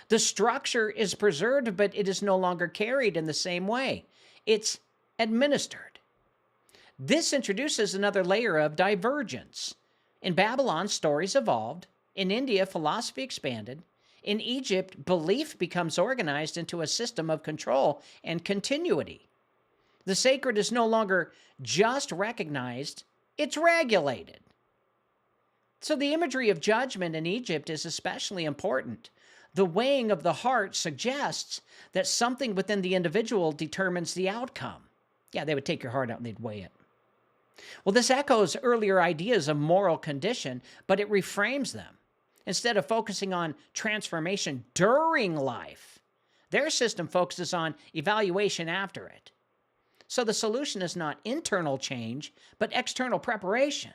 The structure is preserved, but it is no longer carried in the same way. It's administered. This introduces another layer of divergence. In Babylon, stories evolved. In India, philosophy expanded. In Egypt, belief becomes organized into a system of control and continuity. The sacred is no longer just recognized, it's regulated. So the imagery of judgment in Egypt is especially important. The weighing of the heart suggests that something within the individual determines the outcome. Yeah, they would take your heart out and they'd weigh it. Well, this echoes earlier ideas of moral condition, but it reframes them. Instead of focusing on transformation during life, their system focuses on evaluation after it. So the solution is not internal change, but external preparation.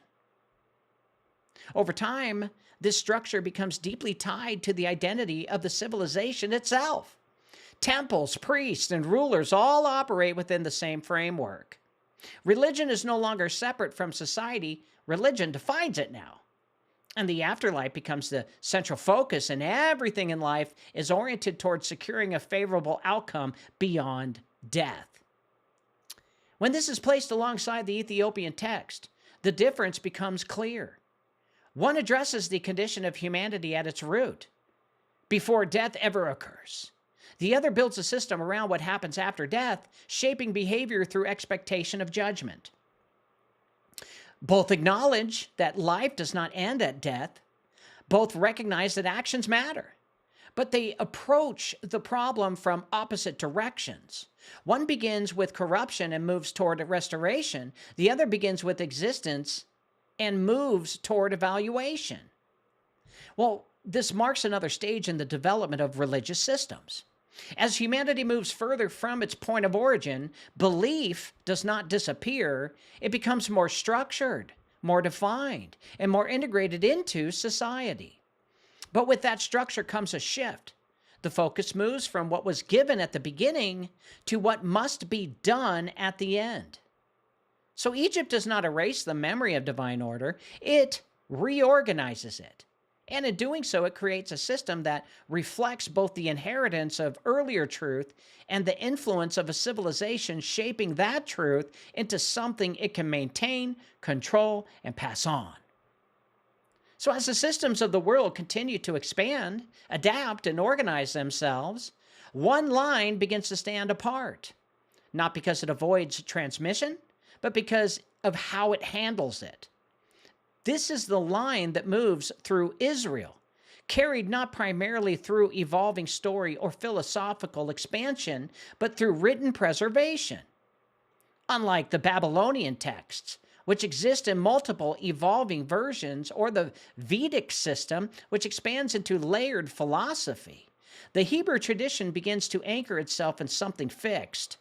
Over time, this structure becomes deeply tied to the identity of the civilization itself. Temples, priests, and rulers all operate within the same framework. Religion is no longer separate from society. Religion defines it now. And the afterlife becomes the central focus, and everything in life is oriented towards securing a favorable outcome beyond death. When this is placed alongside the Ethiopian text, the difference becomes clear. One addresses the condition of humanity at its root, before death ever occurs. The other builds a system around what happens after death, shaping behavior through expectation of judgment. Both acknowledge that life does not end at death. Both recognize that actions matter. But they approach the problem from opposite directions. One begins with corruption and moves toward restoration. The other begins with existence and moves toward evaluation. Well, this marks another stage in the development of religious systems. As humanity moves further from its point of origin, belief does not disappear, it becomes more structured, more defined, and more integrated into society. But with that structure comes a shift. The focus moves from what was given at the beginning to what must be done at the end. So Egypt does not erase the memory of divine order, it reorganizes it. And in doing so, it creates a system that reflects both the inheritance of earlier truth and the influence of a civilization shaping that truth into something it can maintain, control, and pass on. So as the systems of the world continue to expand, adapt, and organize themselves, one line begins to stand apart, not because it avoids transmission, but because of how it handles it. This is the line that moves through Israel, carried not primarily through evolving story or philosophical expansion, but through written preservation. Unlike the Babylonian texts, which exist in multiple evolving versions, or the Vedic system, which expands into layered philosophy, the Hebrew tradition begins to anchor itself in something fixed.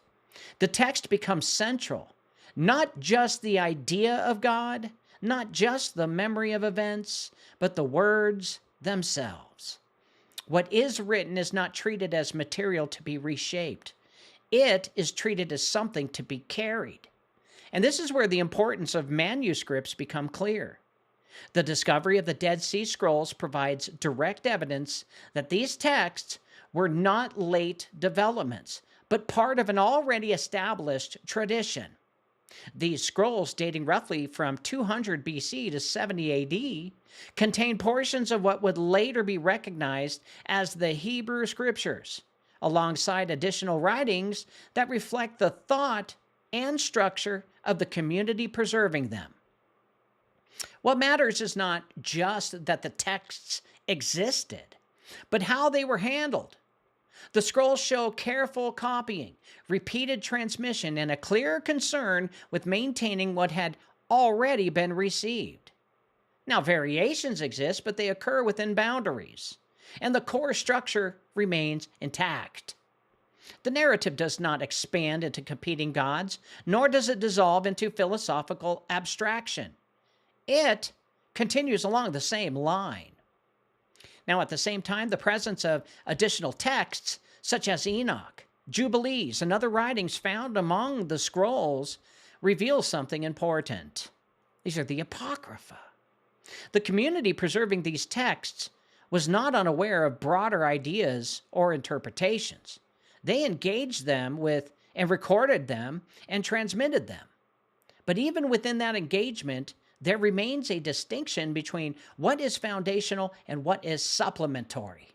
The text becomes central, not just the idea of God, not just the memory of events, but the words themselves. What is written is not treated as material to be reshaped. It is treated as something to be carried. And this is where the importance of manuscripts become clear. The discovery of the Dead Sea Scrolls provides direct evidence that these texts were not late developments, but part of an already established tradition. These scrolls, dating roughly from 200 BC to 70 AD, contain portions of what would later be recognized as the Hebrew Scriptures, alongside additional writings that reflect the thought and structure of the community preserving them. What matters is not just that the texts existed, but how they were handled. The scrolls show careful copying, repeated transmission, and a clear concern with maintaining what had already been received. Now, variations exist, but they occur within boundaries, and the core structure remains intact. The narrative does not expand into competing gods, nor does it dissolve into philosophical abstraction. It continues along the same line. Now, at the same time, the presence of additional texts, such as Enoch, Jubilees, and other writings found among the scrolls, reveals something important. These are the Apocrypha. The community preserving these texts was not unaware of broader ideas or interpretations. They engaged them with and recorded them and transmitted them. But even within that engagement, there remains a distinction between what is foundational and what is supplementary.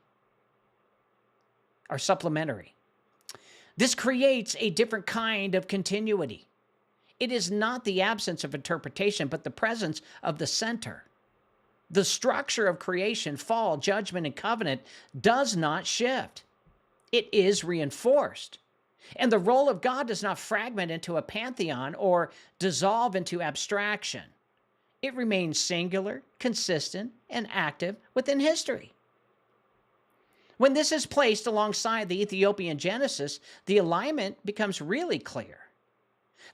This creates a different kind of continuity. It is not the absence of interpretation, but the presence of the center. The structure of creation, fall, judgment, and covenant does not shift. It is reinforced. And the role of God does not fragment into a pantheon or dissolve into abstraction. It remains singular, consistent, and active within history. When this is placed alongside the Ethiopian Genesis, the alignment becomes really clear.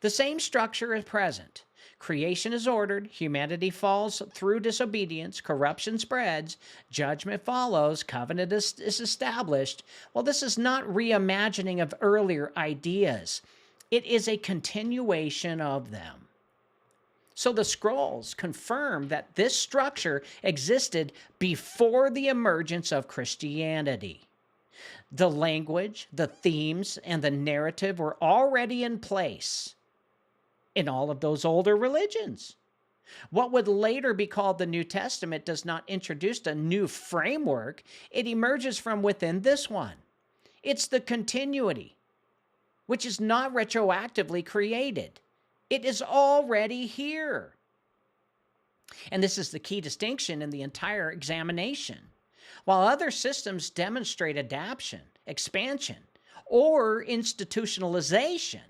The same structure is present. Creation is ordered, humanity falls through disobedience, corruption spreads, judgment follows, covenant is established. Well, this is not reimagining of earlier ideas. It is a continuation of them. So the scrolls confirm that this structure existed before the emergence of Christianity. The language, the themes, and the narrative were already in place in all of those older religions. What would later be called the New Testament does not introduce a new framework. It emerges from within this one. It's the continuity, which is not retroactively created. It is already here. And this is the key distinction in the entire examination. While other systems demonstrate adaptation, expansion, or institutionalization,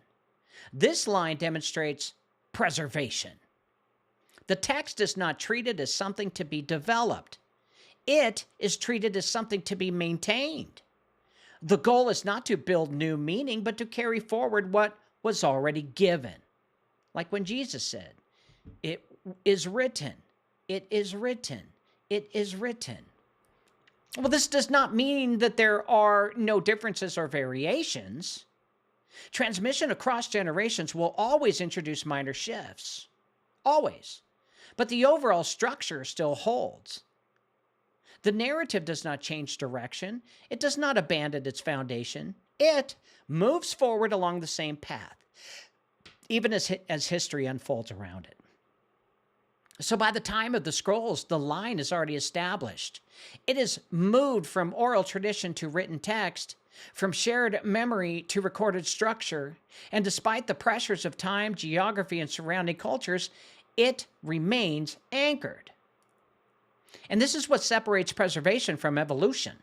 this line demonstrates preservation. The text is not treated as something to be developed. It is treated as something to be maintained. The goal is not to build new meaning, but to carry forward what was already given. Like when Jesus said, "It is written, it is written, it is written." Well, this does not mean that there are no differences or variations. Transmission across generations will always introduce minor shifts. Always. But the overall structure still holds. The narrative does not change direction. It does not abandon its foundation. It moves forward along the same path, even as history unfolds around it. So by the time of the scrolls, the line is already established. It is moved from oral tradition to written text, from shared memory to recorded structure, and despite the pressures of time, geography, and surrounding cultures, it remains anchored. And this is what separates preservation from evolution.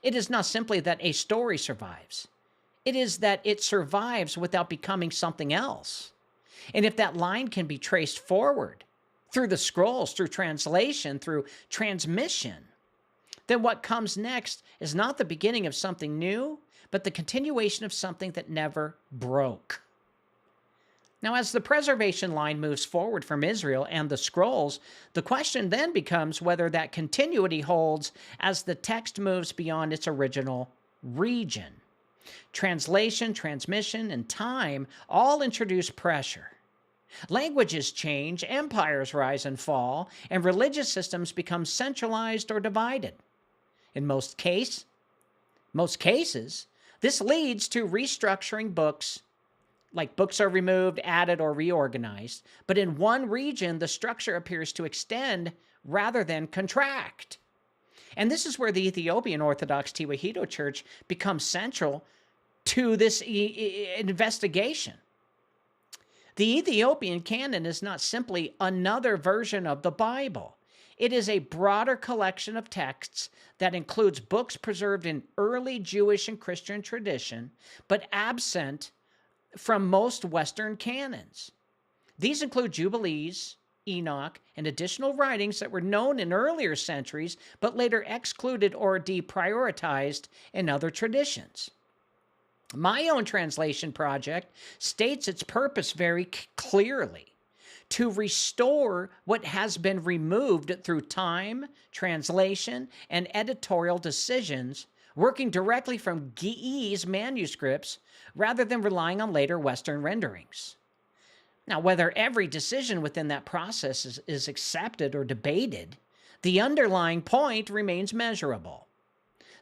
It is not simply that a story survives. It is that it survives without becoming something else. And if that line can be traced forward, through the scrolls, through translation, through transmission, then what comes next is not the beginning of something new, but the continuation of something that never broke. Now, as the preservation line moves forward from Israel and the scrolls, the question then becomes whether that continuity holds as the text moves beyond its original region. Translation, transmission, and time all introduce pressure. Languages change, empires rise and fall, and religious systems become centralized or divided. In most cases, this leads to restructuring books, like books are removed, added, or reorganized. But in one region, the structure appears to extend rather than contract. And this is where the Ethiopian Orthodox Tewahedo Church becomes central to this investigation. The Ethiopian canon is not simply another version of the Bible. It is a broader collection of texts that includes books preserved in early Jewish and Christian tradition, but absent from most Western canons. These include Jubilees, Enoch, and additional writings that were known in earlier centuries, but later excluded or deprioritized in other traditions. My own translation project states its purpose very clearly: to restore what has been removed through time, translation, and editorial decisions, working directly from Ge'ez manuscripts rather than relying on later Western renderings. Now, whether every decision within that process is accepted or debated, the underlying point remains measurable.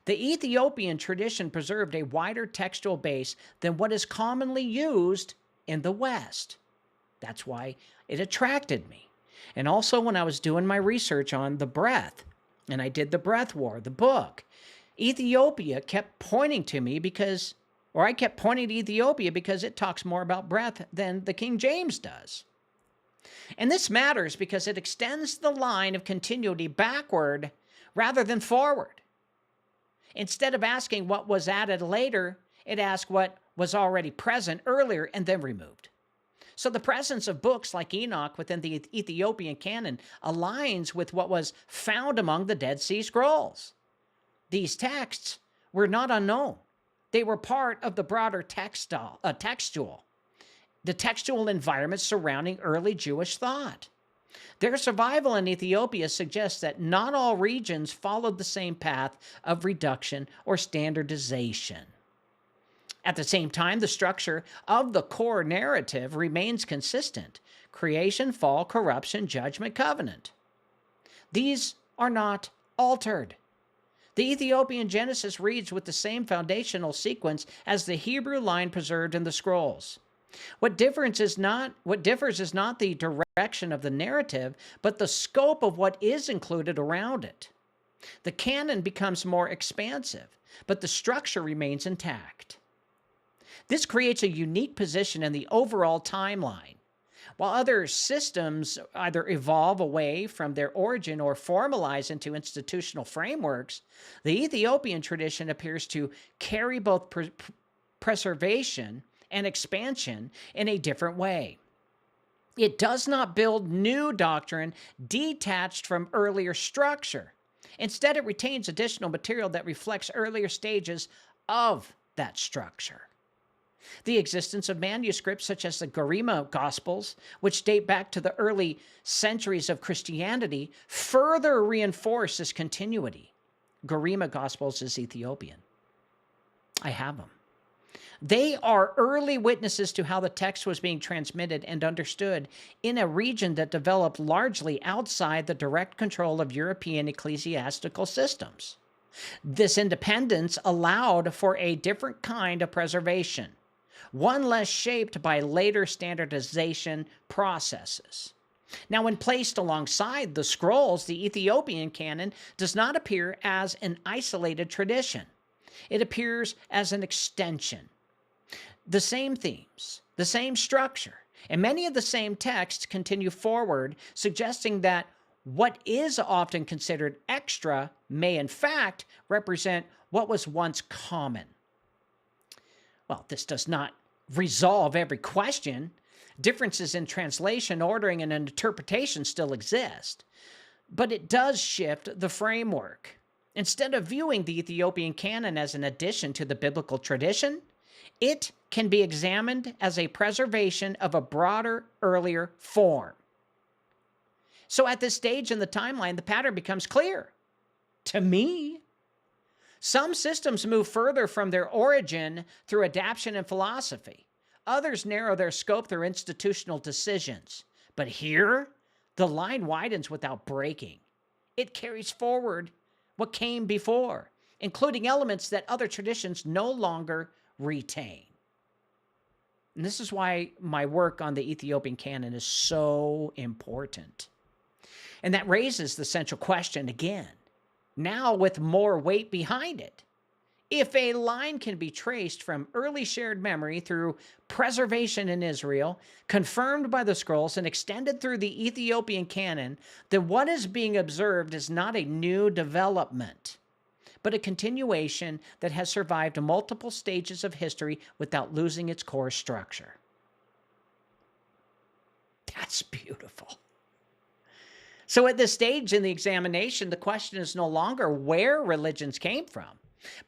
The Ethiopian tradition preserved a wider textual base than what is commonly used in the West. That's why it attracted me. And also when I was doing my research on the breath, and I did the Breath War, the book, Ethiopia kept pointing to me I kept pointing to Ethiopia because it talks more about breath than the King James does. And this matters because it extends the line of continuity backward rather than forward. Instead of asking what was added later, it asked what was already present earlier and then removed. So the presence of books like Enoch within the Ethiopian canon aligns with what was found among the Dead Sea Scrolls. These texts were not unknown. They were part of the broader textual environment surrounding early Jewish thought. Their survival in Ethiopia suggests that not all regions followed the same path of reduction or standardization. At the same time, the structure of the core narrative remains consistent: creation, fall, corruption, judgment, covenant. These are not altered. The Ethiopian Genesis reads with the same foundational sequence as the Hebrew line preserved in the scrolls. What differs is not the direction of the narrative, but the scope of what is included around it. The canon becomes more expansive, but the structure remains intact. This creates a unique position in the overall timeline. While other systems either evolve away from their origin or formalize into institutional frameworks, the Ethiopian tradition appears to carry both preservation and expansion in a different way. It does not build new doctrine detached from earlier structure. Instead, it retains additional material that reflects earlier stages of that structure. The existence of manuscripts such as the Garima Gospels, which date back to the early centuries of Christianity, further reinforce this continuity. Garima Gospels is Ethiopian. I have them. They are early witnesses to how the text was being transmitted and understood in a region that developed largely outside the direct control of European ecclesiastical systems. This independence allowed for a different kind of preservation, one less shaped by later standardization processes. Now, when placed alongside the scrolls, the Ethiopian canon does not appear as an isolated tradition. It appears as an extension. The same themes, the same structure, and many of the same texts continue forward, suggesting that what is often considered extra may in fact represent what was once common. Well, this does not resolve every question. Differences in translation, ordering, and interpretation still exist, but it does shift the framework. Instead of viewing the Ethiopian canon as an addition to the biblical tradition, it can be examined as a preservation of a broader, earlier form. So at this stage in the timeline, the pattern becomes clear. To me, some systems move further from their origin through adaptation and philosophy. Others narrow their scope through institutional decisions. But here, the line widens without breaking. It carries forward what came before, including elements that other traditions no longer retain. And this is why my work on the Ethiopian canon is so important. And that raises the central question again, now with more weight behind it. If a line can be traced from early shared memory through preservation in Israel, confirmed by the scrolls, and extended through the Ethiopian canon, then what is being observed is not a new development, but a continuation that has survived multiple stages of history without losing its core structure. That's beautiful. So at this stage in the examination, the question is no longer where religions came from,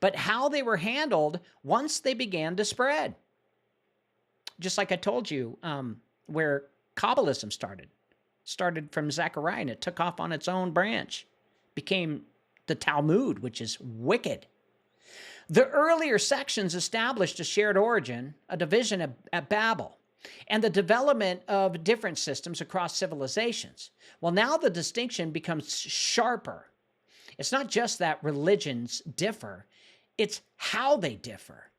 but how they were handled once they began to spread. Just like I told you, where Kabbalism started from Zechariah, and it took off on its own branch, became the Talmud, which is wicked. The earlier sections established a shared origin, a division at Babel, and the development of different systems across civilizations. Well, now the distinction becomes sharper. It's not just that religions differ, it's how they differ.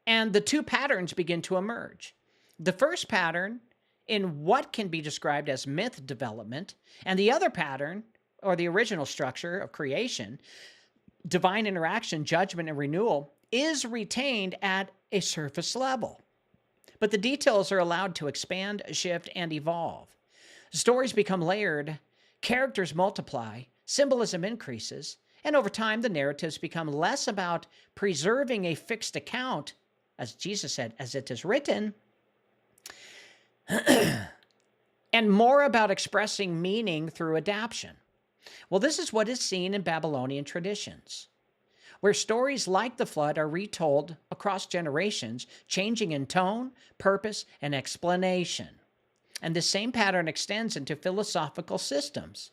And the two patterns begin to emerge. The first pattern in what can be described as myth development, and the other pattern, or the original structure of creation, divine interaction, judgment, and renewal, is retained at a surface level. But the details are allowed to expand, shift, and evolve. Stories become layered, characters multiply, symbolism increases, and over time the narratives become less about preserving a fixed account, as Jesus said, as it is written, and more about expressing meaning through adaptation. Well, this is what is seen in Babylonian traditions, where stories like the flood are retold across generations, changing in tone, purpose, and explanation. And the same pattern extends into philosophical systems,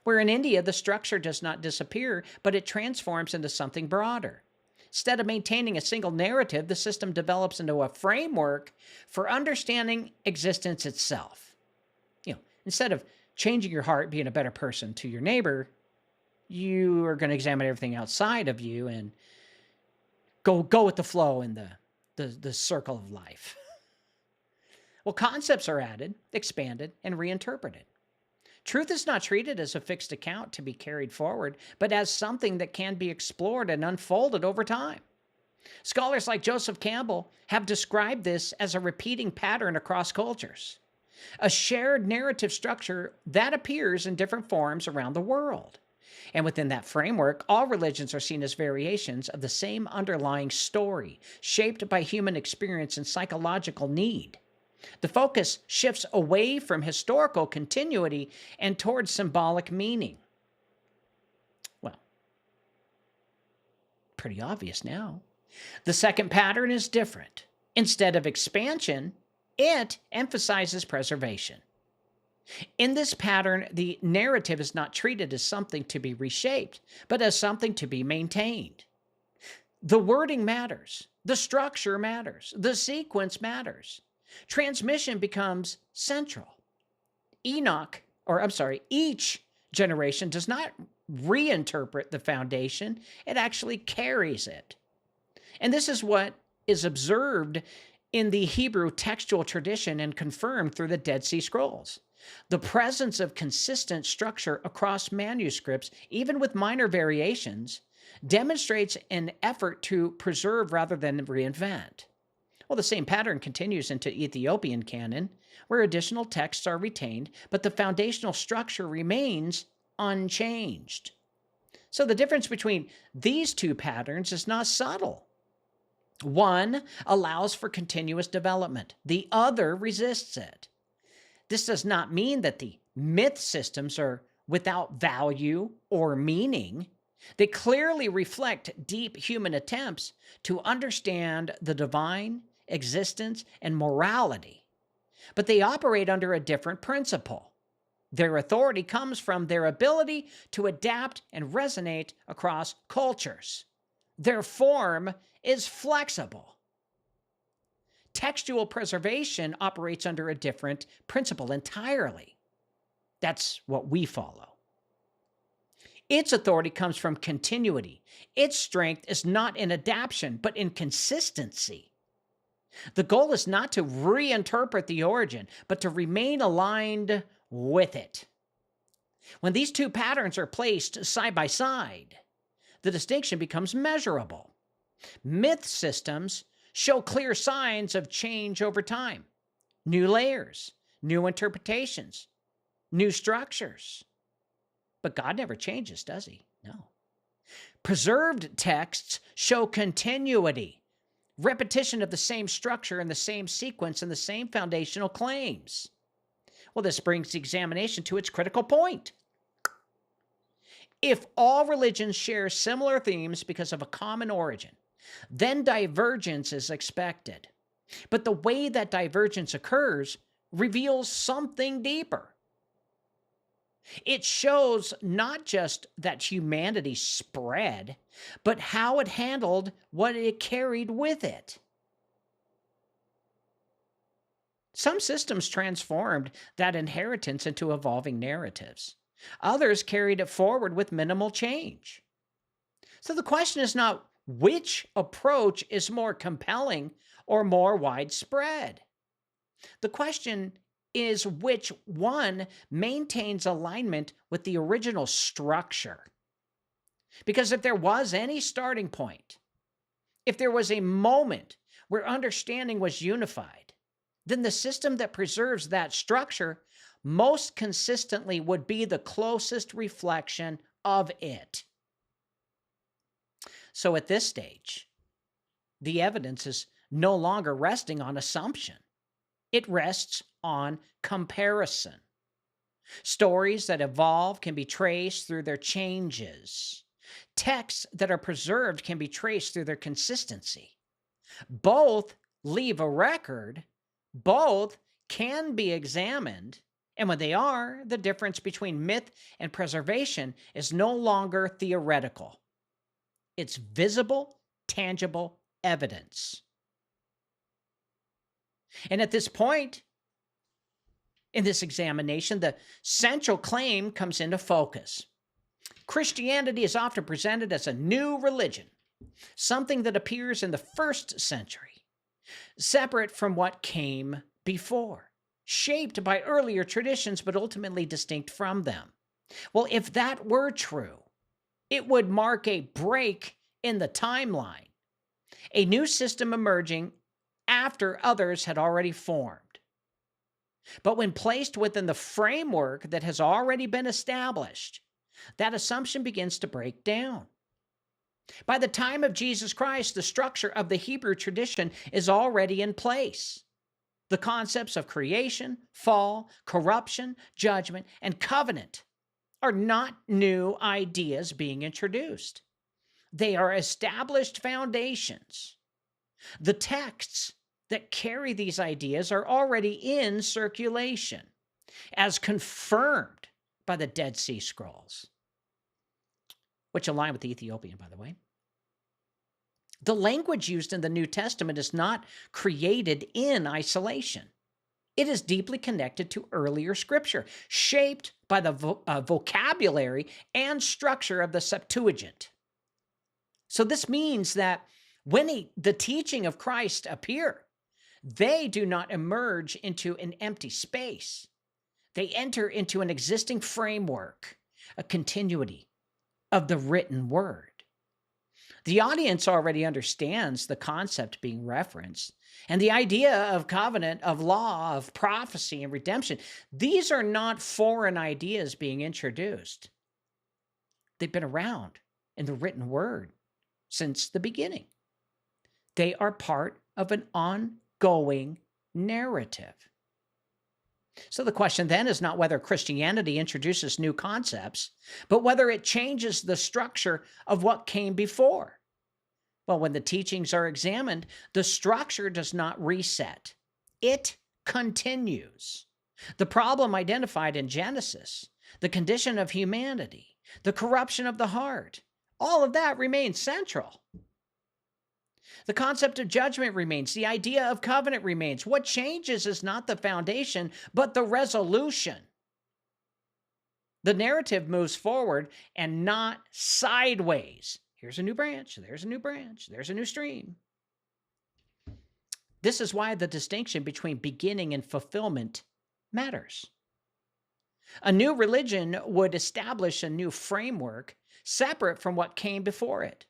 where in India the structure does not disappear, but it transforms into something broader. Instead of maintaining a single narrative, the system develops into a framework for understanding existence itself. Instead of changing your heart, being a better person to your neighbor, you are going to examine everything outside of you and go with the flow in the circle of life. Well, concepts are added, expanded, and reinterpreted. Truth is not treated as a fixed account to be carried forward, but as something that can be explored and unfolded over time. Scholars like Joseph Campbell have described this as a repeating pattern across cultures, a shared narrative structure that appears in different forms around the world. And within that framework, all religions are seen as variations of the same underlying story, shaped by human experience and psychological need. The focus shifts away from historical continuity and towards symbolic meaning. pretty obvious now. The second pattern is different. Instead of expansion, it emphasizes preservation. In this pattern, the narrative is not treated as something to be reshaped, but as something to be maintained. The wording matters. The structure matters. The sequence matters. Transmission becomes central. Each generation does not reinterpret the foundation, it actually carries it. And this is what is observed in the Hebrew textual tradition and confirmed through the Dead Sea Scrolls. The presence of consistent structure across manuscripts, even with minor variations, demonstrates an effort to preserve rather than reinvent. Well, the same pattern continues into Ethiopian canon, where additional texts are retained, but the foundational structure remains unchanged. So the difference between these two patterns is not subtle. One allows for continuous development. The other resists it. This does not mean that the myth systems are without value or meaning. They clearly reflect deep human attempts to understand the divine, existence, and morality. But they operate under a different principle. Their authority comes from their ability to adapt and resonate across cultures. Their form is flexible. Textual preservation operates under a different principle entirely. That's what we follow. Its authority comes from continuity. Its strength is not in adaptation, but in consistency. The goal is not to reinterpret the origin, but to remain aligned with it. When these two patterns are placed side by side, the distinction becomes measurable. Myth systems show clear signs of change over time. New layers, new interpretations, new structures. But God never changes, does he? No. Preserved texts show continuity, repetition of the same structure and the same sequence and the same foundational claims. Well, this brings the examination to its critical point. If all religions share similar themes because of a common origin, then divergence is expected. But the way that divergence occurs reveals something deeper. It shows not just that humanity spread, but how it handled what it carried with it. Some systems transformed that inheritance into evolving narratives. Others carried it forward with minimal change. So the question is not which approach is more compelling or more widespread. The question is which one maintains alignment with the original structure. Because if there was any starting point, if there was a moment where understanding was unified, then the system that preserves that structure most consistently would be the closest reflection of it. So at this stage, the evidence is no longer resting on assumption. It rests on comparison. Stories that evolve can be traced through their changes. Texts that are preserved can be traced through their consistency. Both leave a record. Both can be examined. And when they are, the difference between myth and preservation is no longer theoretical. It's visible, tangible evidence. And at this point, in this examination, the central claim comes into focus. Christianity is often presented as a new religion, something that appears in the first century, separate from what came before, shaped by earlier traditions, but ultimately distinct from them. Well, if that were true, it would mark a break in the timeline, a new system emerging after others had already formed. But when placed within the framework that has already been established, that assumption begins to break down. By the time of Jesus Christ, the structure of the Hebrew tradition is already in place. The concepts of creation, fall, corruption, judgment, and covenant are not new ideas being introduced. They are established foundations. The texts that carry these ideas are already in circulation, as confirmed by the Dead Sea Scrolls, which align with the Ethiopian, by the way. The language used in the New Testament is not created in isolation. It is deeply connected to earlier scripture, shaped by the vocabulary and structure of the Septuagint. So this means that when the teaching of Christ appear, they do not emerge into an empty space. They enter into an existing framework, a continuity of the written word. The audience already understands the concept being referenced, and the idea of covenant, of law, of prophecy, and redemption. These are not foreign ideas being introduced. They've been around in the written word since the beginning. They are part of an ongoing narrative. So the question then is not whether Christianity introduces new concepts, but whether it changes the structure of what came before. Well, when the teachings are examined, the structure does not reset. It continues. The problem identified in Genesis, the condition of humanity, the corruption of the heart, all of that remains central. The concept of judgment remains. The idea of covenant remains. What changes is not the foundation, but the resolution. The narrative moves forward and not sideways. Here's a new branch, there's a new branch, there's a new stream. This is why the distinction between beginning and fulfillment matters. A new religion would establish a new framework separate from what came before it.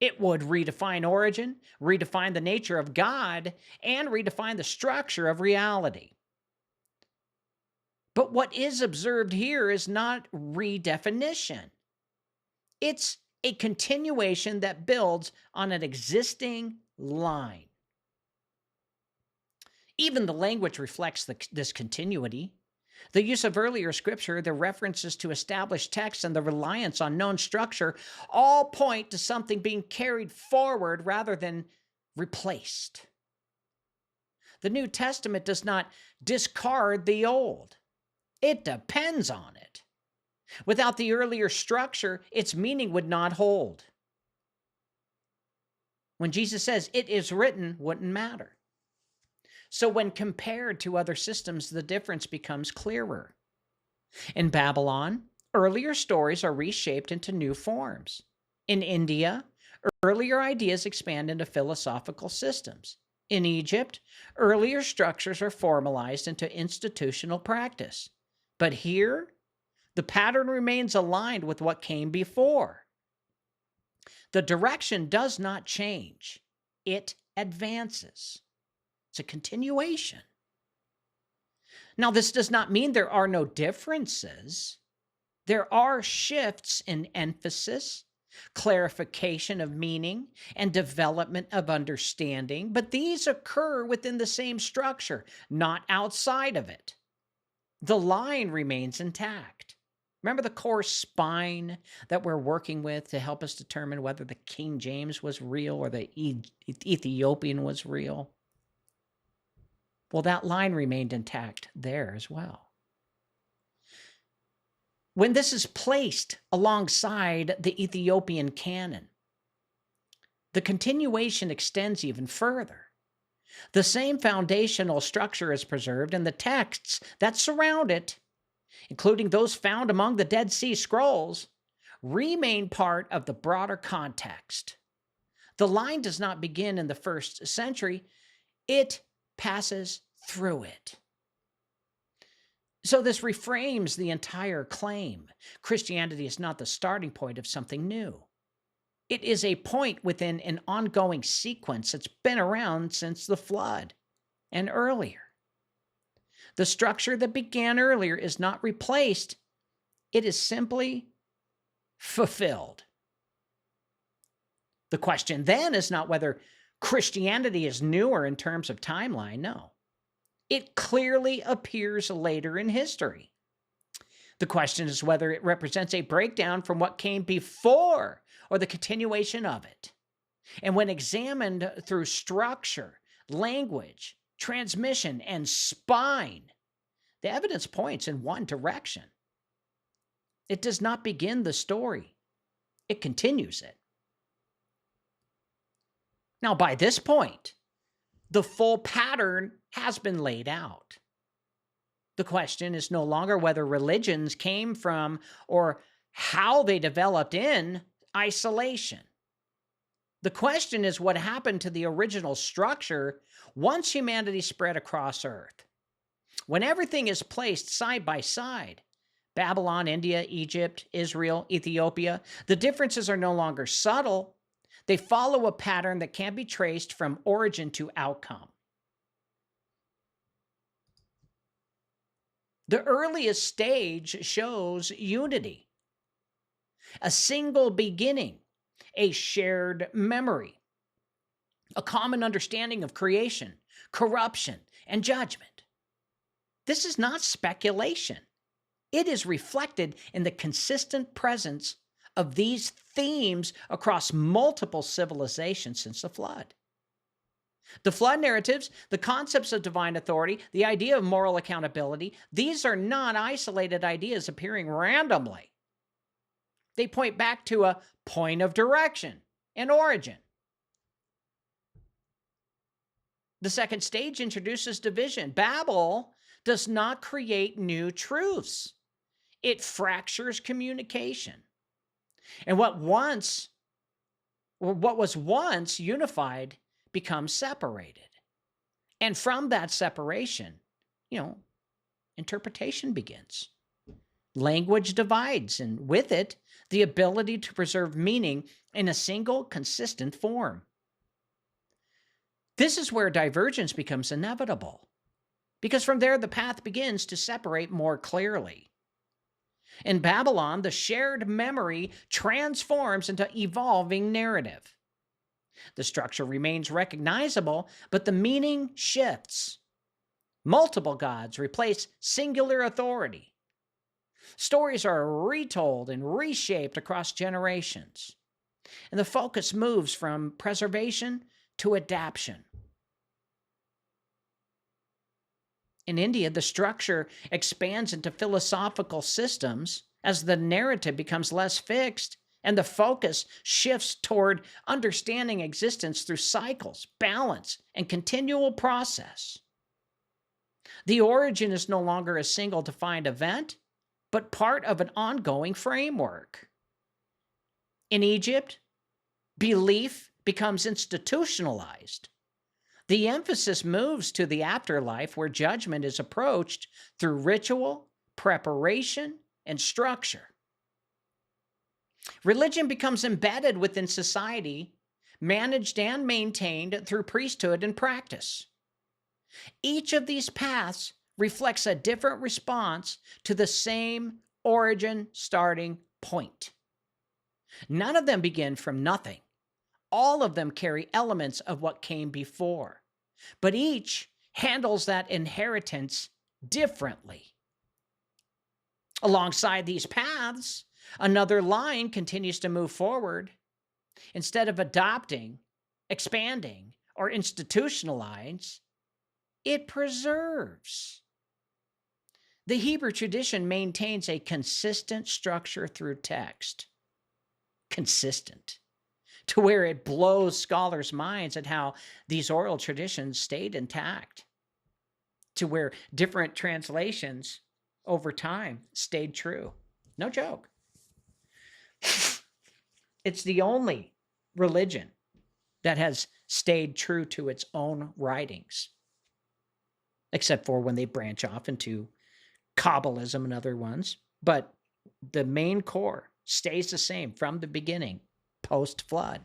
It would redefine origin, redefine the nature of God, and redefine the structure of reality. But what is observed here is not redefinition. It's a continuation that builds on an existing line. Even the language reflects this continuity. The use of earlier scripture, the references to established texts, and the reliance on known structure all point to something being carried forward rather than replaced. The New Testament does not discard the Old. It depends on it. Without the earlier structure, its meaning would not hold. When Jesus says, "It is written," wouldn't matter. So when compared to other systems, the difference becomes clearer. In Babylon, earlier stories are reshaped into new forms. In India, earlier ideas expand into philosophical systems. In Egypt, earlier structures are formalized into institutional practice. But here, the pattern remains aligned with what came before. The direction does not change. It advances. It's a continuation. Now, this does not mean there are no differences. There are shifts in emphasis, clarification of meaning, and development of understanding, but these occur within the same structure, not outside of it. The line remains intact. Remember the core spine that we're working with to help us determine whether the King James was real or the Ethiopian was real? Well, that line remained intact there as well. When this is placed alongside the Ethiopian canon, the continuation extends even further. The same foundational structure is preserved, and the texts that surround it, including those found among the Dead Sea Scrolls, remain part of the broader context. The line does not begin in the first century. It passes through it. So this reframes the entire claim. Christianity is not the starting point of something new. It is a point within an ongoing sequence that's been around since the flood and earlier. The structure that began earlier is not replaced. It is simply fulfilled. The question then is not whether Christianity is newer in terms of timeline. No. It clearly appears later in history. The question is whether it represents a breakdown from what came before or the continuation of it. And when examined through structure, language, transmission, and spine, the evidence points in one direction. It does not begin the story. It continues it. Now, by this point, the full pattern has been laid out. The question is no longer whether religions came from or how they developed in isolation. The question is what happened to the original structure once humanity spread across Earth. When everything is placed side by side, Babylon, India, Egypt, Israel, Ethiopia, the differences are no longer subtle. They follow a pattern that can be traced from origin to outcome. The earliest stage shows unity, a single beginning, a shared memory, a common understanding of creation, corruption, and judgment. This is not speculation. It is reflected in the consistent presence of these themes across multiple civilizations since the flood. The flood narratives, the concepts of divine authority, the idea of moral accountability, these are not isolated ideas appearing randomly. They point back to a point of direction and origin. The second stage introduces division. Babel does not create new truths. It fractures communication. And what was once unified becomes separated. And from that separation, interpretation begins. Language divides, and with it, the ability to preserve meaning in a single, consistent form. This is where divergence becomes inevitable, because from there the path begins to separate more clearly. In Babylon, the shared memory transforms into evolving narrative. The structure remains recognizable, but the meaning shifts. Multiple gods replace singular authority. Stories are retold and reshaped across generations, and the focus moves from preservation to adaptation. In India, the structure expands into philosophical systems as the narrative becomes less fixed and the focus shifts toward understanding existence through cycles, balance, and continual process. The origin is no longer a single defined event, but part of an ongoing framework. In Egypt, belief becomes institutionalized. The emphasis moves to the afterlife, where judgment is approached through ritual, preparation, and structure. Religion becomes embedded within society, managed and maintained through priesthood and practice. Each of these paths reflects a different response to the same origin starting point. None of them begin from nothing. All of them carry elements of what came before, but each handles that inheritance differently. Alongside these paths, another line continues to move forward. Instead of adopting, expanding, or institutionalize, it preserves. The Hebrew tradition maintains a consistent structure through text. Consistent. To where it blows scholars' minds at how these oral traditions stayed intact. To where different translations over time stayed true. No joke. It's the only religion that has stayed true to its own writings, except for when they branch off into Kabbalism and other ones. But the main core stays the same from the beginning, post-flood.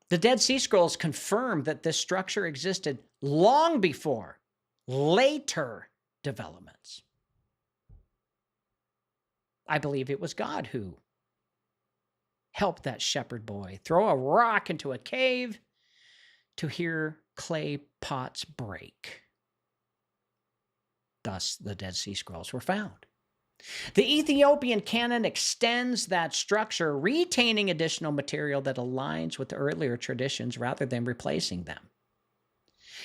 The Dead Sea Scrolls confirm that this structure existed long before later developments. I believe it was God who helped that shepherd boy throw a rock into a cave to hear clay pots break. Thus, the Dead Sea Scrolls were found. The Ethiopian canon extends that structure, retaining additional material that aligns with earlier traditions rather than replacing them.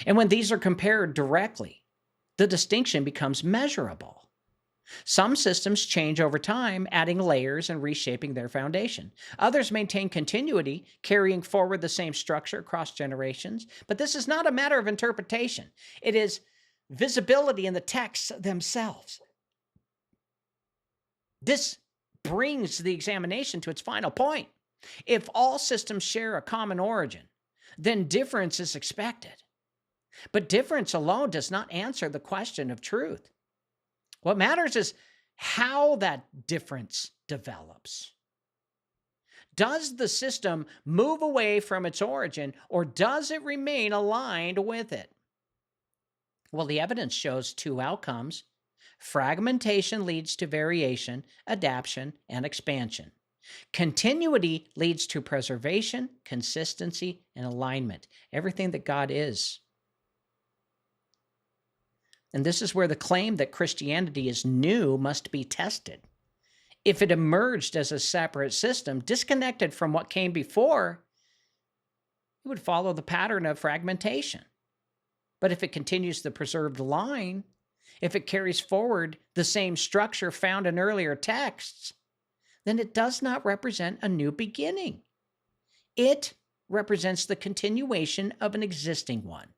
And when these are compared directly, the distinction becomes measurable. Some systems change over time, adding layers and reshaping their foundation. Others maintain continuity, carrying forward the same structure across generations. But this is not a matter of interpretation. It is visibility in the texts themselves. This brings the examination to its final point. If all systems share a common origin, then difference is expected. But difference alone does not answer the question of truth. What matters is how that difference develops. Does the system move away from its origin, or does it remain aligned with it? Well, the evidence shows two outcomes. Fragmentation leads to variation, adaptation, and expansion. Continuity leads to preservation, consistency, and alignment. Everything that God is. And this is where the claim that Christianity is new must be tested. If it emerged as a separate system, disconnected from what came before, it would follow the pattern of fragmentation. But if it continues the preserved line, if it carries forward the same structure found in earlier texts, then it does not represent a new beginning. It represents the continuation of an existing one.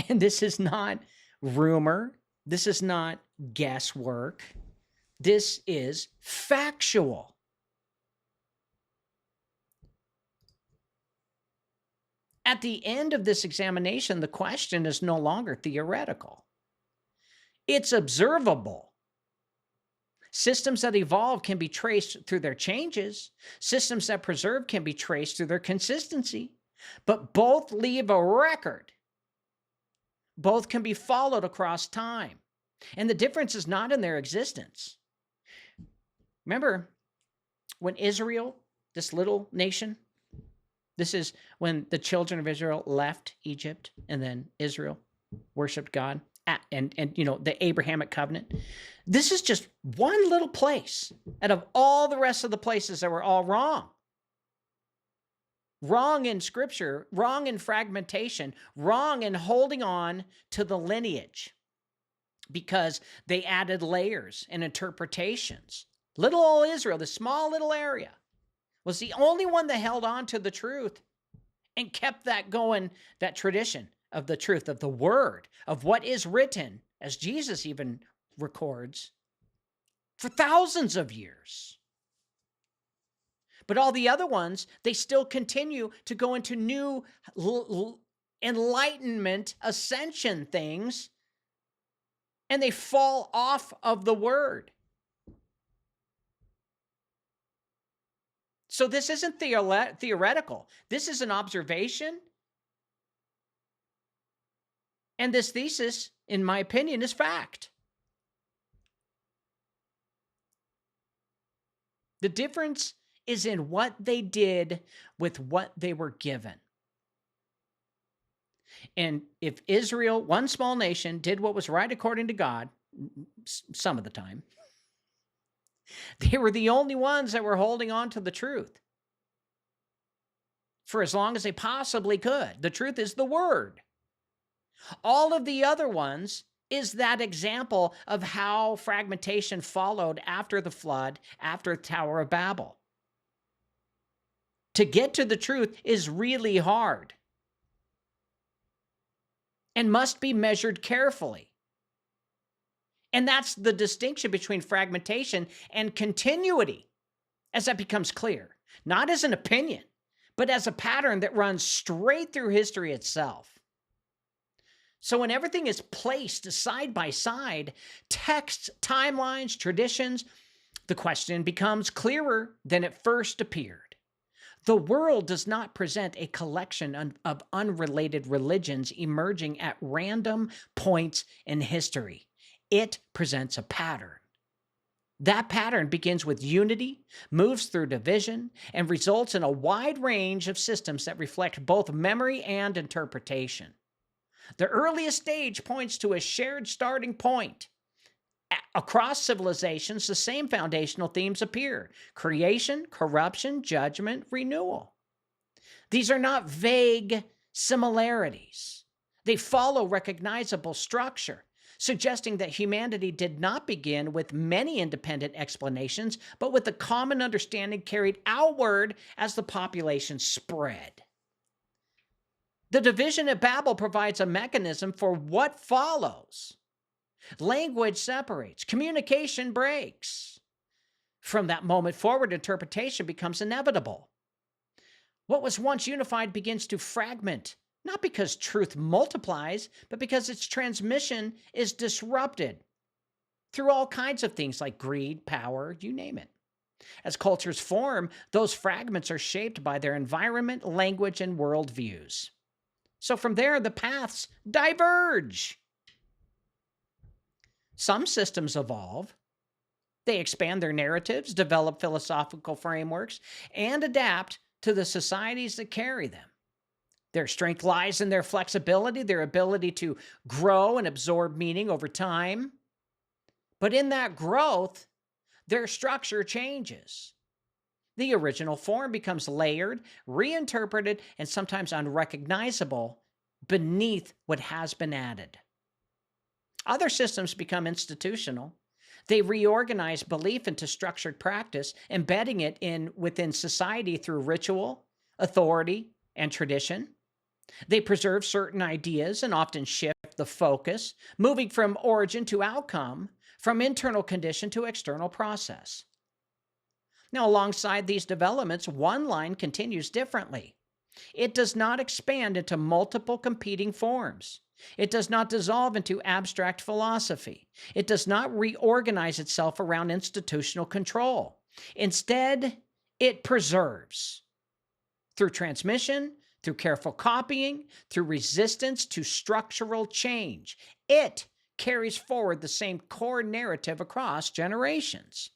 And this is not rumor. This is not guesswork. This is factual. At the end of this examination, the question is no longer theoretical. It's observable. Systems that evolve can be traced through their changes. Systems that preserve can be traced through their consistency. But both leave a record. Both can be followed across time. And the difference is not in their existence. Remember, when Israel, this little nation, this is when the children of Israel left Egypt, and then Israel worshiped God, and the Abrahamic covenant. This is just one little place out of all the rest of the places that were all wrong. Wrong in scripture, wrong in fragmentation, wrong in holding on to the lineage because they added layers and interpretations. Little old Israel, the small little area, was the only one that held on to the truth and kept that going, that tradition of the truth, of the word, of what is written, as Jesus even records, for thousands of years. But all the other ones, they still continue to go into new enlightenment, ascension things, and they fall off of the word. So this isn't theoretical. This is an observation. And this thesis, in my opinion, is fact. The difference is in what they did with what they were given. And if Israel, one small nation, did what was right according to God, some of the time, they were the only ones that were holding on to the truth for as long as they possibly could. The truth is the word. All of the other ones is that example of how fragmentation followed after the flood, after the Tower of Babel. To get to the truth is really hard and must be measured carefully. And that's the distinction between fragmentation and continuity, as that becomes clear, not as an opinion, but as a pattern that runs straight through history itself. So when everything is placed side by side, texts, timelines, traditions, the question becomes clearer than it first appeared. The world does not present a collection of unrelated religions emerging at random points in history. It presents a pattern. That pattern begins with unity, moves through division, and results in a wide range of systems that reflect both memory and interpretation. The earliest stage points to a shared starting point. Across civilizations, the same foundational themes appear: creation, corruption, judgment, renewal. These are not vague similarities. They follow recognizable structure, suggesting that humanity did not begin with many independent explanations, but with a common understanding carried outward as the population spread. The division at Babel provides a mechanism for what follows. Language separates, communication breaks. From that moment forward, interpretation becomes inevitable. What was once unified begins to fragment, not because truth multiplies, but because its transmission is disrupted through all kinds of things like greed, power, you name it. As cultures form, those fragments are shaped by their environment, language, and worldviews. So from there, the paths diverge. Some systems evolve. They expand their narratives, develop philosophical frameworks, and adapt to the societies that carry them. Their strength lies in their flexibility, their ability to grow and absorb meaning over time. But in that growth, their structure changes. The original form becomes layered, reinterpreted, and sometimes unrecognizable beneath what has been added. Other systems become institutional. They reorganize belief into structured practice, embedding it within society through ritual, authority, and tradition. They preserve certain ideas and often shift the focus, moving from origin to outcome, from internal condition to external process. Now, alongside these developments, one line continues differently. It does not expand into multiple competing forms. It does not dissolve into abstract philosophy. It does not reorganize itself around institutional control. Instead, it preserves. Through transmission, through careful copying, through resistance to structural change, it carries forward the same core narrative across generations.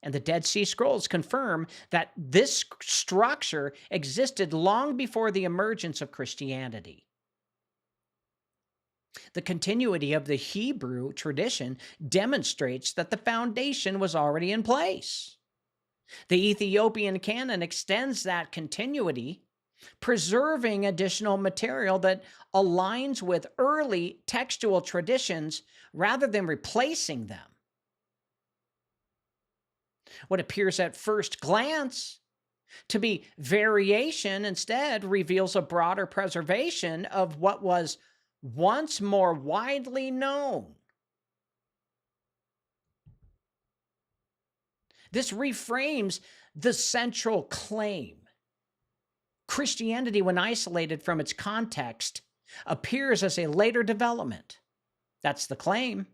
And the Dead Sea Scrolls confirm that this structure existed long before the emergence of Christianity. The continuity of the Hebrew tradition demonstrates that the foundation was already in place. The Ethiopian canon extends that continuity, preserving additional material that aligns with early textual traditions rather than replacing them. What appears at first glance to be variation instead reveals a broader preservation of what was once more widely known. This reframes the central claim. Christianity, when isolated from its context, appears as a later development. That's the claim.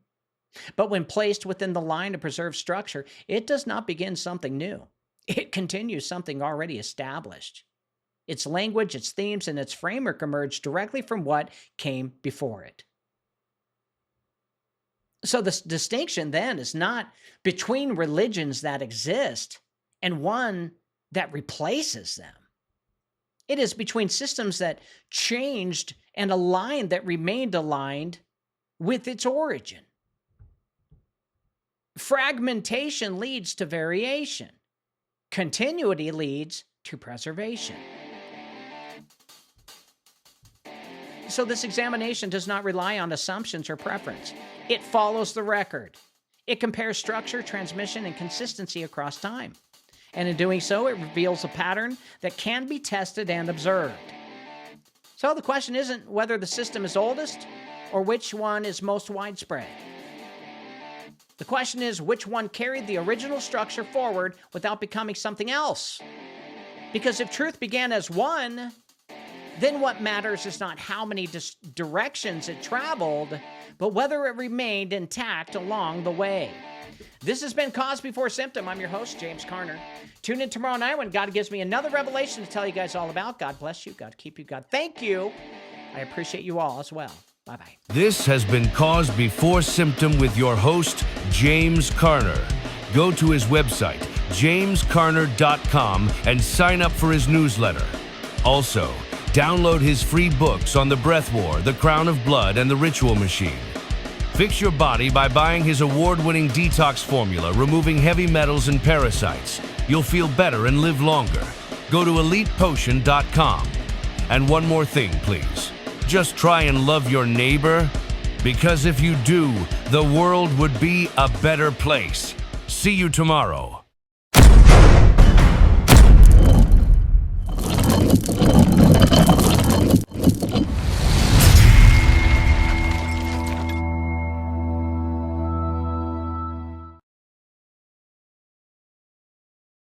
But when placed within the line of preserved structure, it does not begin something new. It continues something already established. Its language, its themes, and its framework emerge directly from what came before it. So the distinction then is not between religions that exist and one that replaces them. It is between systems that changed and a line that remained aligned with its origin. Fragmentation leads to variation. Continuity leads to preservation. So this examination does not rely on assumptions or preference. It follows the record. It compares structure, transmission, and consistency across time. And in doing so, it reveals a pattern that can be tested and observed. So the question isn't whether the system is oldest or which one is most widespread. The question is which one carried the original structure forward without becoming something else. Because if truth began as one, then what matters is not how many directions it traveled, but whether it remained intact along the way. This has been Cause Before Symptom. I'm your host, James Carner. Tune in tomorrow night when God gives me another revelation to tell you guys all about. God bless you. God keep you. God thank you. I appreciate you all as well. Bye-bye. This has been Cause Before Symptom with your host, James Carner. Go to his website, jamescarner.com, and sign up for his newsletter. Also, Download his free books on the Breath War, the Crown of Blood, and the Ritual Machine. Fix your body by buying his award-winning detox formula, removing heavy metals and parasites. You'll feel better and live longer. Go to ElitePotion.com. And one more thing, please. Just try and love your neighbor, because if you do, the world would be a better place. See you tomorrow.